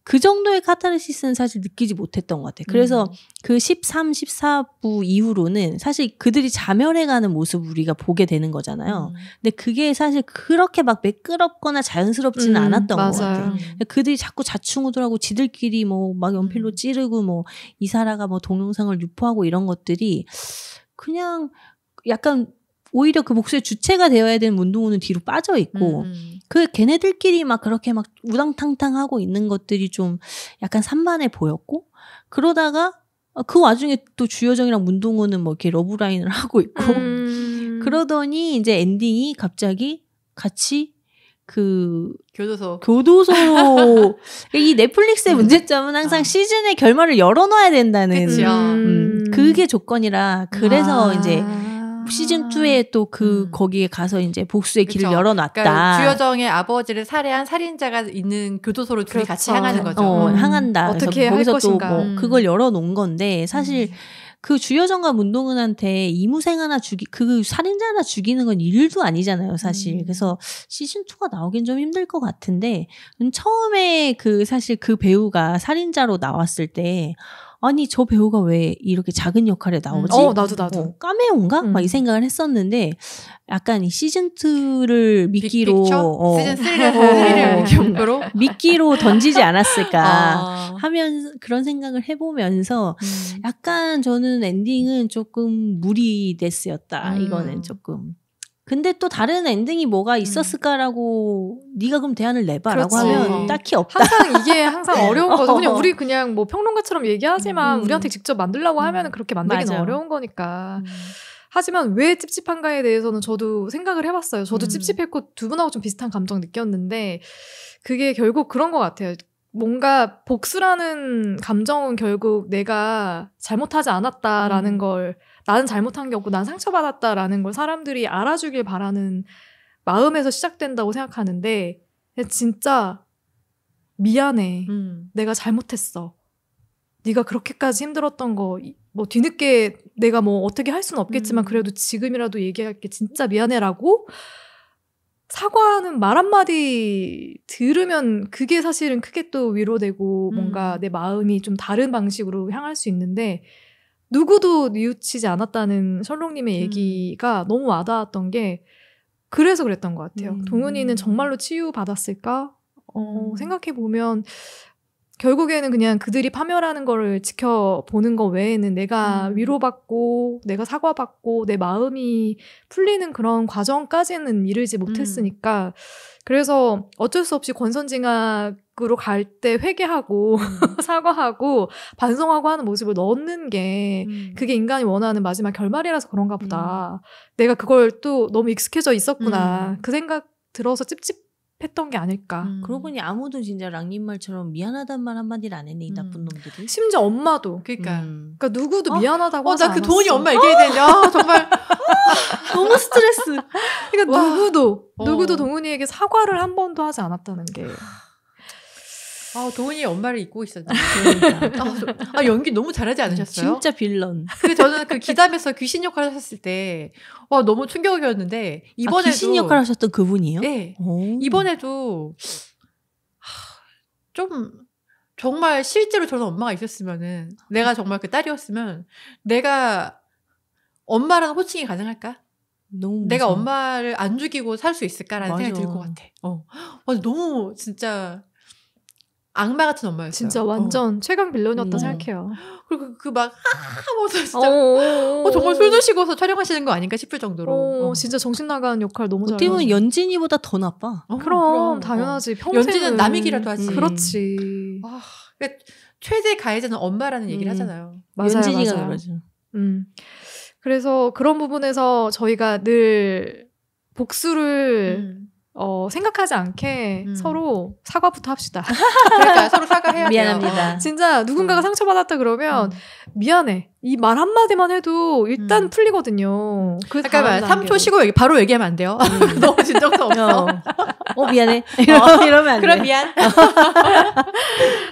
그 정도의 카타르시스는 사실 느끼지 못했던 것 같아요. 그래서 그 13, 14부 이후로는 사실 그들이 자멸해가는 모습을 우리가 보게 되는 거잖아요. 근데 그게 사실 그렇게 막 매끄럽거나 자연스럽지는 않았던 것 같아요. 그들이 자꾸 자충우돌하고 지들끼리 뭐 막 연필로 찌르고 뭐 이사라가 뭐 동영상을 유포하고 이런 것들이 그냥 약간 오히려 그 복수의 주체가 되어야 되는 문동은은 뒤로 빠져 있고 그 걔네들끼리 막 그렇게 막 우당탕탕 하고 있는 것들이 좀 약간 산만해 보였고 그러다가 그 와중에 또 주여정이랑 문동은은 뭐 이렇게 러브라인을 하고 있고 그러더니 이제 엔딩이 갑자기 같이 그 교도소로 이 넷플릭스의 문제점은 항상 시즌의 결말을 열어놔야 된다는 그게 조건이라 그래서 이제 시즌 2에 또 거기에 가서 이제 복수의 길을 그쵸. 열어놨다. 그러니까 주여정의 아버지를 살해한 살인자가 있는 교도소로 둘이 같이 향하는 거죠. 향한다. 어떻게 할 거기서 것인가. 또 뭐 그걸 열어놓은 건데 사실 그 주여정과 문동은한테 이무생 하나 그 살인자 하나 죽이는 건 일도 아니잖아요, 사실. 그래서 시즌 2가 나오긴 좀 힘들 것 같은데 처음에 사실 그 배우가 살인자로 나왔을 때 아니 저 배우가 왜 이렇게 작은 역할에 나오지? 나도. 까메오인가? 막 이 생각을 했었는데 약간 이 시즌 2를 미끼로 시즌 3를 미끼로 미끼로 던지지 않았을까 하면 그런 생각을 해보면서 약간 저는 엔딩은 조금 무리됐었다. 이거는 조금. 근데 또 다른 엔딩이 뭐가 있었을까라고 네가 그럼 대안을 내봐라고 하면 딱히 없다. 항상 어려운 거죠. 그냥 우리 그냥 뭐 평론가처럼 얘기하지만 우리한테 직접 만들라고 하면은 그렇게 만들기는 어려운 거니까. 하지만 왜 찝찝한가에 대해서는 저도 생각을 해봤어요. 저도 찝찝했고 두 분하고 좀 비슷한 감정 느꼈는데 그게 결국 그런 것 같아요. 뭔가 복수라는 감정은 결국 내가 잘못하지 않았다라는 걸 나는 잘못한 게 없고 난 상처받았다라는 걸 사람들이 알아주길 바라는 마음에서 시작된다고 생각하는데 진짜 미안해. 내가 잘못했어. 네가 그렇게까지 힘들었던 거 뭐 뒤늦게 내가 뭐 어떻게 할 수는 없겠지만 그래도 지금이라도 얘기할게. 진짜 미안해라고 사과하는 말 한마디 들으면 그게 사실은 크게 또 위로되고 뭔가 내 마음이 좀 다른 방식으로 향할 수 있는데 누구도 뉘우치지 않았다는 셜록님의 얘기가 너무 와닿았던 게 그래서 그랬던 것 같아요. 동은이는 정말로 치유받았을까? 생각해보면 결국에는 그냥 그들이 파멸하는 거를 지켜보는 거 외에는 내가 위로받고 내가 사과받고 내 마음이 풀리는 그런 과정까지는 이르지 못했으니까 그래서 어쩔 수 없이 권선징악으로 갈 때 회개하고 사과하고 반성하고 하는 모습을 넣는 게 그게 인간이 원하는 마지막 결말이라서 그런가 보다. 내가 그걸 또 너무 익숙해져 있었구나. 그 생각 들어서 찝찝했던 게 아닐까. 그러고 보니 아무도 진짜 랑님 말처럼 미안하단 말 한마디를 안 했네, 이 나쁜 놈들이. 심지어 엄마도. 그러니까 누구도 미안하다고 하지 않았어. 나 그 도훈이 엄마 얘기해야 되냐. 정말 너무 스트레스. 그러니까 누구도 동훈이에게 사과를 한 번도 하지 않았다는 게. 도훈이 엄마를 잊고 있었네. 그러니까. 연기 너무 잘하지 않으셨어요? 진짜 빌런. 저는 그 기담에서 귀신 역할 하셨을 때 너무 충격이었는데 이번에도 귀신 역할 하셨던 그분이요? 네. 이번에도 좀 정말 실제로 저는 엄마가 있었으면은 내가 정말 그 딸이었으면 내가 엄마라는 호칭이 가능할까? 내가 엄마를 안 죽이고 살 수 있을까라는 생각이 들 것 같아. 너무 진짜 악마 같은 엄마였어요. 진짜 완전 최강 빌런이었다 생각해요. 그리고 하면서 진짜 정말 술 드시고서 촬영하시는 거 아닌가 싶을 정도로. 진짜 정신 나간 역할 너무 잘해요. 어떻게 보면 연진이보다 더 나빠. 그럼 당연하지. 평생 연진은 남이기라도 하지. 그렇지. 그러니까 최대 가해자는 엄마라는 얘기를 하잖아요. 연진이가 그러죠. 그래서 그런 부분에서 저희가 늘 복수를 생각하지 않게 서로 사과부터 합시다. 그러니까 서로 사과해야 돼요. 미안합니다. 진짜 누군가가 상처받았다 그러면 미안해. 이 말 한마디만 해도 일단 풀리거든요. 잠깐만 3초 쉬고 바로 얘기하면 안 돼요. 너무 진정성 없어. 미안해. 이러면 안 돼. 그럼 미안.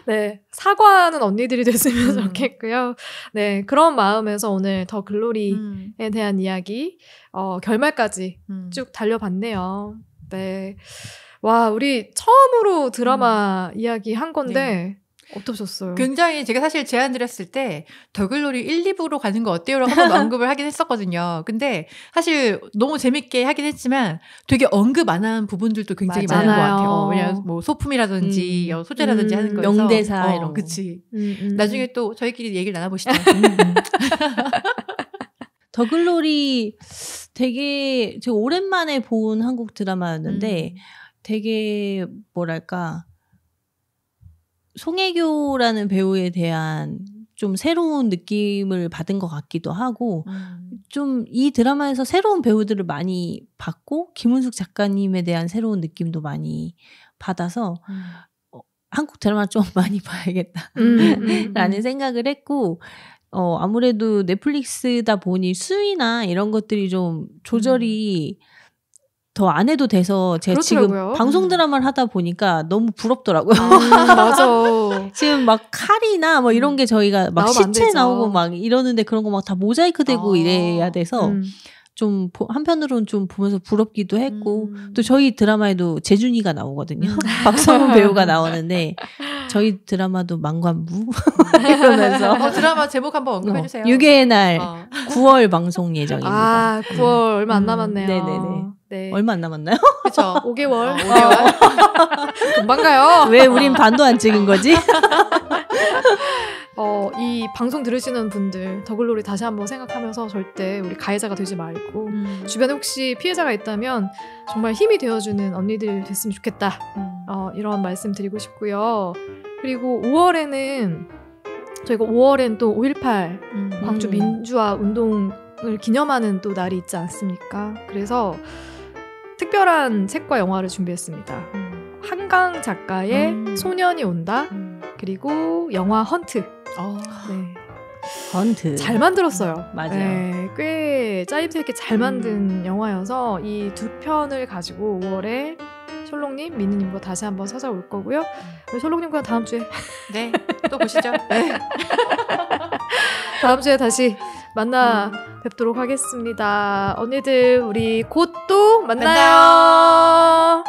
네, 사과하는 언니들이 됐으면 좋겠고요. 네, 그런 마음에서 오늘 더 글로리에 대한 이야기 결말까지 쭉 달려봤네요. 네. 와, 우리 처음으로 드라마 이야기 한 건데, 어떠셨어요? 굉장히 제가 사실 제안 드렸을 때, 더글로리 1, 2부로 가는 거 어때요? 라고 한번 언급을 하긴 했었거든요. 근데 사실 너무 재밌게 하긴 했지만 되게 언급 안 한 부분들도 굉장히 많은 것 같아요. 왜냐면 뭐 소품이라든지 소재라든지 하는 거에서. 명대사 이런 거. 그치. 나중에 또 저희끼리 얘기를 나눠보시죠. 더글로리 되게 제가 오랜만에 본 한국 드라마였는데 되게 뭐랄까 송혜교라는 배우에 대한 좀 새로운 느낌을 받은 것 같기도 하고 좀 이 드라마에서 새로운 배우들을 많이 봤고 김은숙 작가님에 대한 새로운 느낌도 많이 받아서 한국 드라마 좀 많이 봐야겠다 라는 생각을 했고 아무래도 넷플릭스다 보니 수위나 이런 것들이 좀 조절이 더 안 해도 돼서 제가 그렇더라고요. 지금 방송 드라마를 하다 보니까 너무 부럽더라고요. 맞아. 지금 막 칼이나 뭐 이런 게 저희가 막 나오면 안 시체 되죠. 나오고 막 이러는데 그런 거 막 다 모자이크 되고 이래야 돼서 좀 한편으로는 좀 보면서 부럽기도 했고 또 저희 드라마에도 재준이가 나오거든요. 박성훈 배우가 나오는데 저희 드라마도 망관부 이러면서 드라마 제목 한번 언급해주세요. 6회의 날 9월 방송 예정입니다. 아, 9월 얼마 안 남았네요. 네네네. 네. 얼마 안 남았나요? 그렇죠. 5개월. 5개월. 금방 가요. 왜 우린 반도 안 찍은 거지? 이 방송 들으시는 분들 더글로리 다시 한번 생각하면서 절대 우리 가해자가 되지 말고 주변에 혹시 피해자가 있다면 정말 힘이 되어주는 언니들 됐으면 좋겠다. 이런 말씀 드리고 싶고요. 그리고 5월에는 저희가 5월엔 또 5.18 광주 민주화 운동을 기념하는 또 날이 있지 않습니까? 그래서 특별한 책과 영화를 준비했습니다. 한강 작가의 소년이 온다. 그리고 영화 헌트. 네. 헌트. 잘 만들었어요. 맞아요. 네, 꽤 짜임새 잘 만든 영화여서 이 두 편을 가지고 5월에 셜록님, 미니님과 다시 한번 찾아올 거고요. 셜록님과 다음 주에 네, 또 보시죠. 네. 다음 주에 다시 만나 뵙도록 하겠습니다. 언니들 우리 곧 또 만나요.